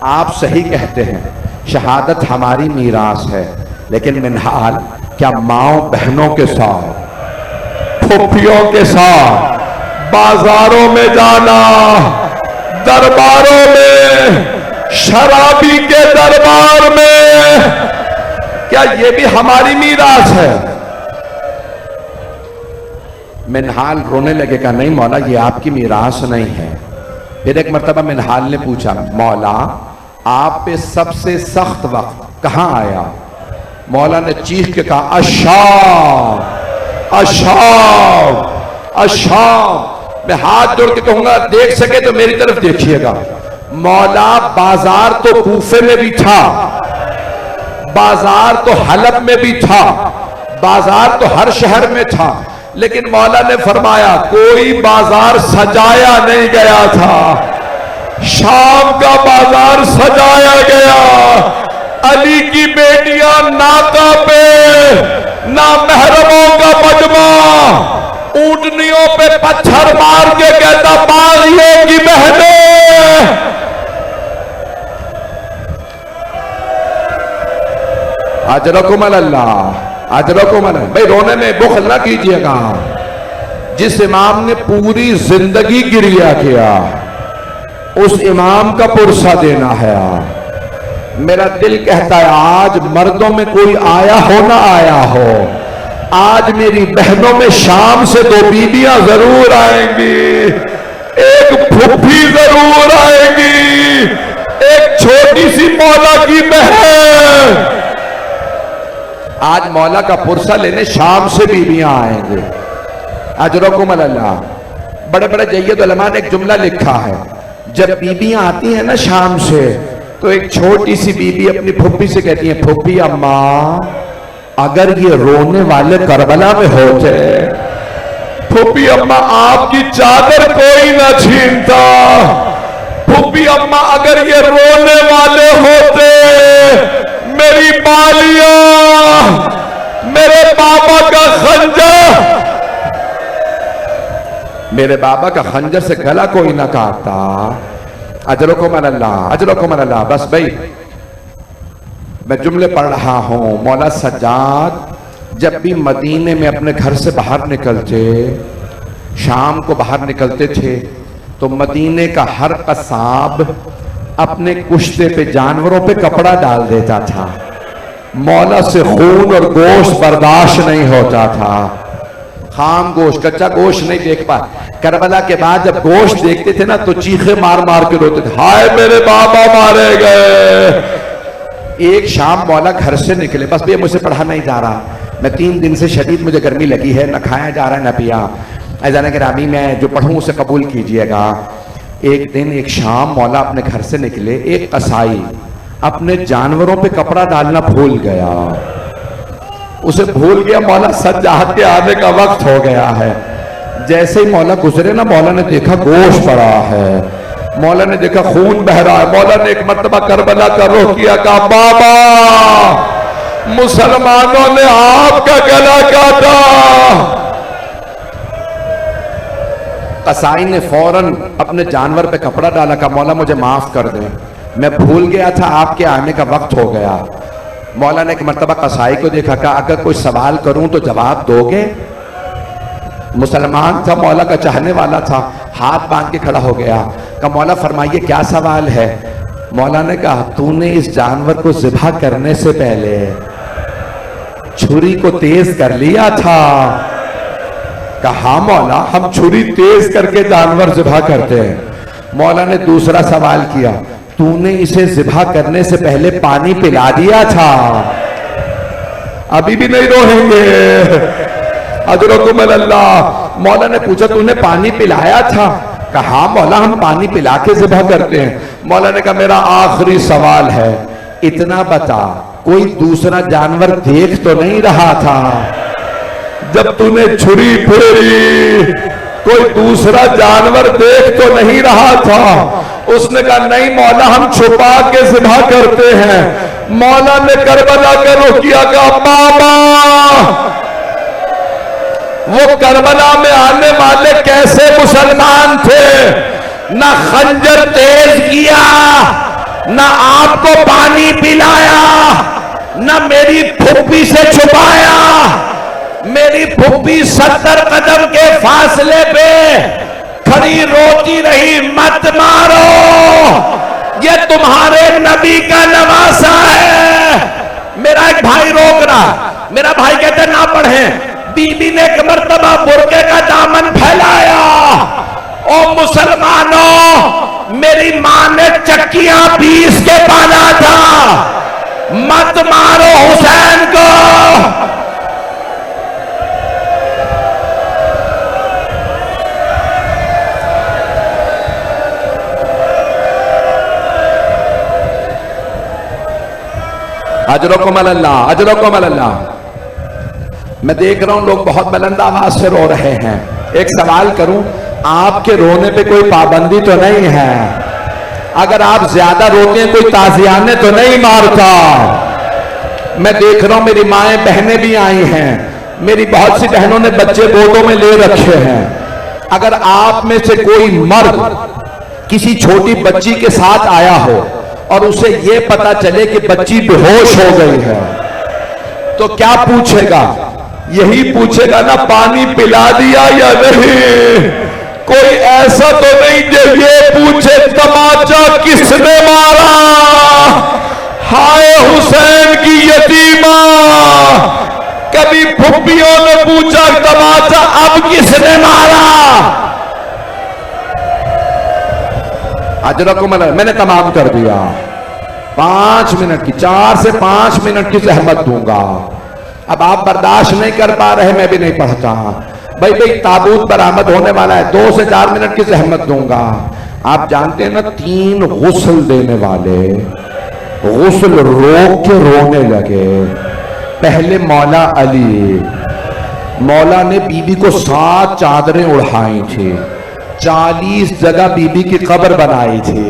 आप सही कहते हैं, शहादत हमारी मीरास है, लेकिन मिनहाल क्या माओ बहनों के साथ, फुफियों के साथ बाजारों में जाना, दरबारों में, शराबी के दरबार में, क्या ये भी हमारी मीरास है? मिनहाल रोने लगेगा नहीं मौला ये आपकी मीरास नहीं है। फिर एक मर्तबा मिनहाल ने पूछा मौला आप पे सबसे सख्त वक्त कहां आया? मौला ने चीख के कहा अशाम, अशाम, अशाम। मैं हाथ जोड़ के कहूंगा देख सके तो मेरी तरफ देखिएगा। मौला बाजार तो कूफे में भी था, बाजार तो हलब में भी था, बाजार तो हर शहर में था, लेकिन मौला ने फरमाया कोई बाजार सजाया नहीं गया था। शाम का बाजार सजाया गया। अली की बेटियां नाका पे, ना महरमों का मजमा, ऊंटनियों पे पत्थर मार के कहता बागियों की बहनें। अजरकुम अल्लाह, अजरकुम अल्लाह। भाई रोने में बुखल ना कीजिएगा। जिस इमाम ने पूरी जिंदगी गिरिया किया उस इमाम का पुरसा देना है। मेरा दिल कहता है आज मर्दों में कोई आया हो ना आया हो, आज मेरी बहनों में शाम से 2 बीबियां जरूर आएंगी, एक फुफ्फी जरूर आएगी, एक छोटी सी मौला की बहन। आज मौला का पुरसा लेने शाम से बीबियां आएंगे। अजरकुम अल्लाह। बड़े बड़े जय्यद उलमा ने एक जुमला लिखा है, जब बीबियां आती हैं ना शाम से तो एक छोटी सी बीबी अपनी फुफ्फी से कहती है फुफ्फी अम्मा अगर ये रोने वाले करबला में होते, फुफ्फी अम्मा आपकी चादर कोई ना छीनता। फुफ्फी अम्मा अगर ये रोने वाले होते, मेरी बालियां, मेरे बाबा का खंजर, मेरे बाबा का खंजर से गला कोई ना काटता। अजरकुम अल्लाह, अजरकुम अल्लाह। बस भाई मैं जुमले पढ़ रहा हूं। मौला सज्जाद जब भी मदीने में अपने घर से बाहर निकलते, शाम को बाहर निकलते थे, तो मदीने का हर कसाब अपने कुश्ते पे, जानवरों पे कपड़ा डाल देता था। मौला से खून और गोश्त बर्दाश्त नहीं होता था। खाम गोश्त, कच्चा गोश्त नहीं देख पा। करबला के बाद जब गोश्त देखते थे ना तो चीखे मार मार के रोते थे, हाय मेरे बाबा मारे गए। एक शाम मौला घर से निकले, बस भैया मुझसे पढ़ा नहीं जा रहा, मैं 3 दिन से शदीद मुझे गर्मी लगी है, न खाया जा रहा है न पिया, ऐसा गिरामी मैं जो पढ़ूं उसे कबूल कीजिएगा। एक दिन एक शाम मौला अपने घर से निकले, एक कसाई अपने जानवरों पे कपड़ा डालना भूल गया। उसे भूल गया, मौला सज्जाहत के आने का वक्त हो गया है। जैसे ही मौला गुजरे ना, मौला ने देखा गोश्त पड़ा है, मौला ने देखा खून बह रहा है। मौला ने एक मर्तबा करबला का रुख किया, कहा बाबा मुसलमानों ने आपका गला काटा। कसाई ने फौरन अपने जानवर पे कपड़ा डाला, कहा मौला मुझे माफ कर दें, मैं भूल गया था, आपके आने का वक्त हो गया। मौला ने एक मर्तबा कसाई को देखा, कहा अगर कोई सवाल करूं तो जवाब दोगे? मुसलमान था, मौला का चाहने वाला था, हाथ बांध के खड़ा हो गया। कहा मौला फरमाइए क्या सवाल है? मौला ने कहा तूने इस जानवर को ज़िबा करने से पहले छुरी को तेज कर लिया था? कहा मौला हम छुरी तेज करके जानवर ज़िबा करते हैं। मौला ने दूसरा सवाल किया, तूने इसे ज़िबा करने से पहले पानी पिला दिया था? अभी भी नहीं रोएंगे। अल्लाह। मौला ने पूछा तूने पानी पिलाया था? कहा मौला हम पानी पिला के ज़िबा करते हैं। मौला ने कहा मेरा आखिरी सवाल है, इतना बता कोई दूसरा जानवर देख तो नहीं रहा था जब तूने छुरी फेरी? कोई दूसरा जानवर देख तो नहीं रहा था? उसने कहा नहीं मौला हम छुपा के ज़िबा करते हैं। मौला ने करबला का रुख किया, कहा बाबा वो करबला में आने वाले कैसे मुसलमान थे? ना खंजर तेज किया, ना आपको पानी पिलाया, ना मेरी फुप्पी से छुपाया। मेरी फुप्पी 70 कदम के फासले पे खड़ी रोती रही, मत मारो, ये तुम्हारे नबी का नवासा है। मेरा एक भाई रोक रहा, मेरा भाई कहते ना पढ़े। बीबी ने एक मर्तबा बुर्के का दामन फैलाया, ओ मुसलमानों मेरी मां ने चक्कियां पीस के पाला था, मत मारो हुसैन को। अजरकुम अल्लाह, अजरकुम अल्लाह। मैं देख रहा हूं लोग बहुत बुलंद आवाज से रो रहे हैं। एक सवाल करूं, आपके रोने पे कोई पाबंदी तो नहीं है? अगर आप ज्यादा रोते हैं कोई ताजियाने तो नहीं मारता? मैं देख रहा हूं मेरी माएं बहनें भी आई हैं, मेरी बहुत सी बहनों ने बच्चे गोदों में ले रखे हैं। अगर आप में से कोई मर्द किसी छोटी बच्ची के साथ आया हो और उसे यह पता चले कि बच्ची बेहोश हो गई है, तो क्या पूछेगा? यही पूछेगा ना पानी पिला दिया या नहीं? कोई ऐसा तो नहीं जो ये पूछे तमाचा किसने मारा? हाय हुसैन की यतीमा। कभी फुप्पियों ने पूछा तमाचा अब किसने मारा? अजरकुम मैंने तमाम कर दिया। 5 मिनट की, 4 से 5 मिनट की जहमत दूंगा। अब आप बर्दाश्त नहीं कर पा रहे, मैं भी नहीं पढ़ता भाई। ताबूत बरामद होने वाला है, 2 से 4 मिनट की जहमत दूंगा। आप जानते हैं ना 3 गुस्ल देने वाले गुस्ल रोक के रोने लगे। पहले मौला अली, मौला ने बीबी को 7 चादरें उड़ाई थी, 40 जगह बीबी की कब्र बनाई थी।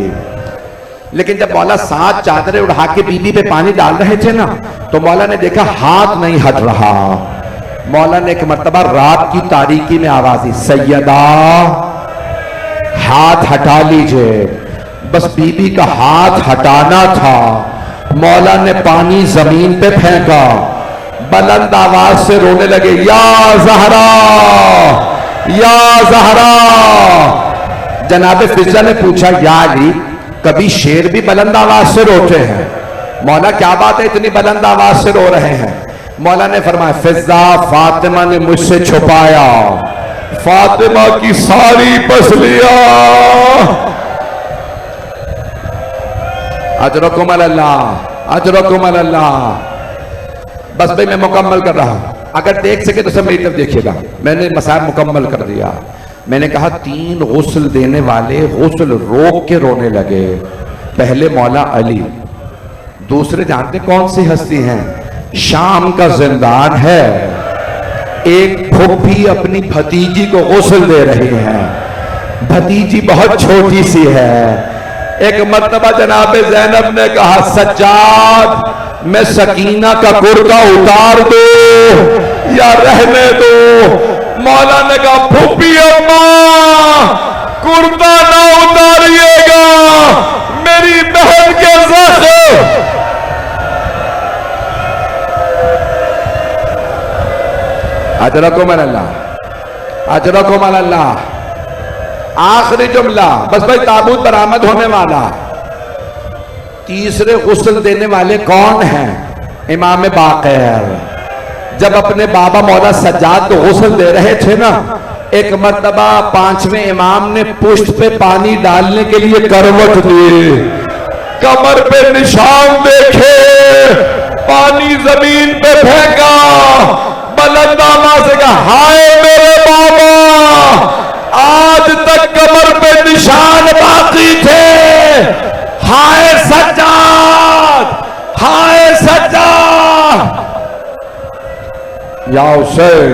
लेकिन जब मौला 7 चादरें उड़ा के बीबी पे पानी डाल रहे थे ना, तो मौला ने देखा हाथ नहीं हट रहा। मौला ने एक मर्तबा रात की तारीकी में आवाज दी, सैयदा हाथ हटा लीजिए। बस बीबी का हाथ हटाना था। मौला ने पानी जमीन पे फेंका, बुलंद आवाज से रोने लगे, या ज़हरा, या ज़हरा। जनाब फिजा ने पूछा, या अली, कभी शेर भी बुलंद आवाज से रोते हैं? मौला क्या बात है, इतनी बुलंद आवाज से रो रहे हैं? मौला ने फरमाया, फिजा, फातिमा ने मुझसे छुपाया फातिमा की सारी पसलियां। अजरकुम अल्लाह, अजरकुम अल्लाह। बस भाई मैं मुकम्मल कर रहा हूं, अगर देख सके तो सब मेरी तरफ देखिएगा। मैंने मसाइल मुकम्मल कर दिया। मैंने कहा 3 गुस्ल देने वाले गुस्ल रोक के रोने लगे। पहले मौला अली, दूसरे जानते कौन सी हस्ती हैं? शाम का जिंदान है, एक फुफ्फी अपनी भतीजी को गुस्ल दे रही हैं, भतीजी बहुत छोटी सी है। एक मर्तबा जनाब ज़ैनब ने कहा, सज्जाद मैं सकीना का कुर्ता उतार दो या रहने दो? मौला ने कहा, फुप्पी अम्मा कुर्ता ना उतारिएगा, मेरी बहन के ज़ख्म। अजरकुम अल्लाह, अजरकुम अल्लाह। आखिरी जुमला, बस भाई ताबूत बरामद होने वाला। तीसरे गुस्ल देने वाले कौन हैं? इमाम बाक़िर। जब अपने बाबा मौला सज्जाद को गुस्ल दे रहे थे ना, एक मर्तबा 5वें इमाम ने पुष्ट पे पानी डालने के लिए करवट दी, कमर पे निशान देखे, पानी जमीन पे फेंका, बुलंद आवाज से कहा, हाय मेरे बाबा, आज तक कमर पे निशान बाकी थे, हाय सज्जाद, हाय सज्जाद। या हुसैन,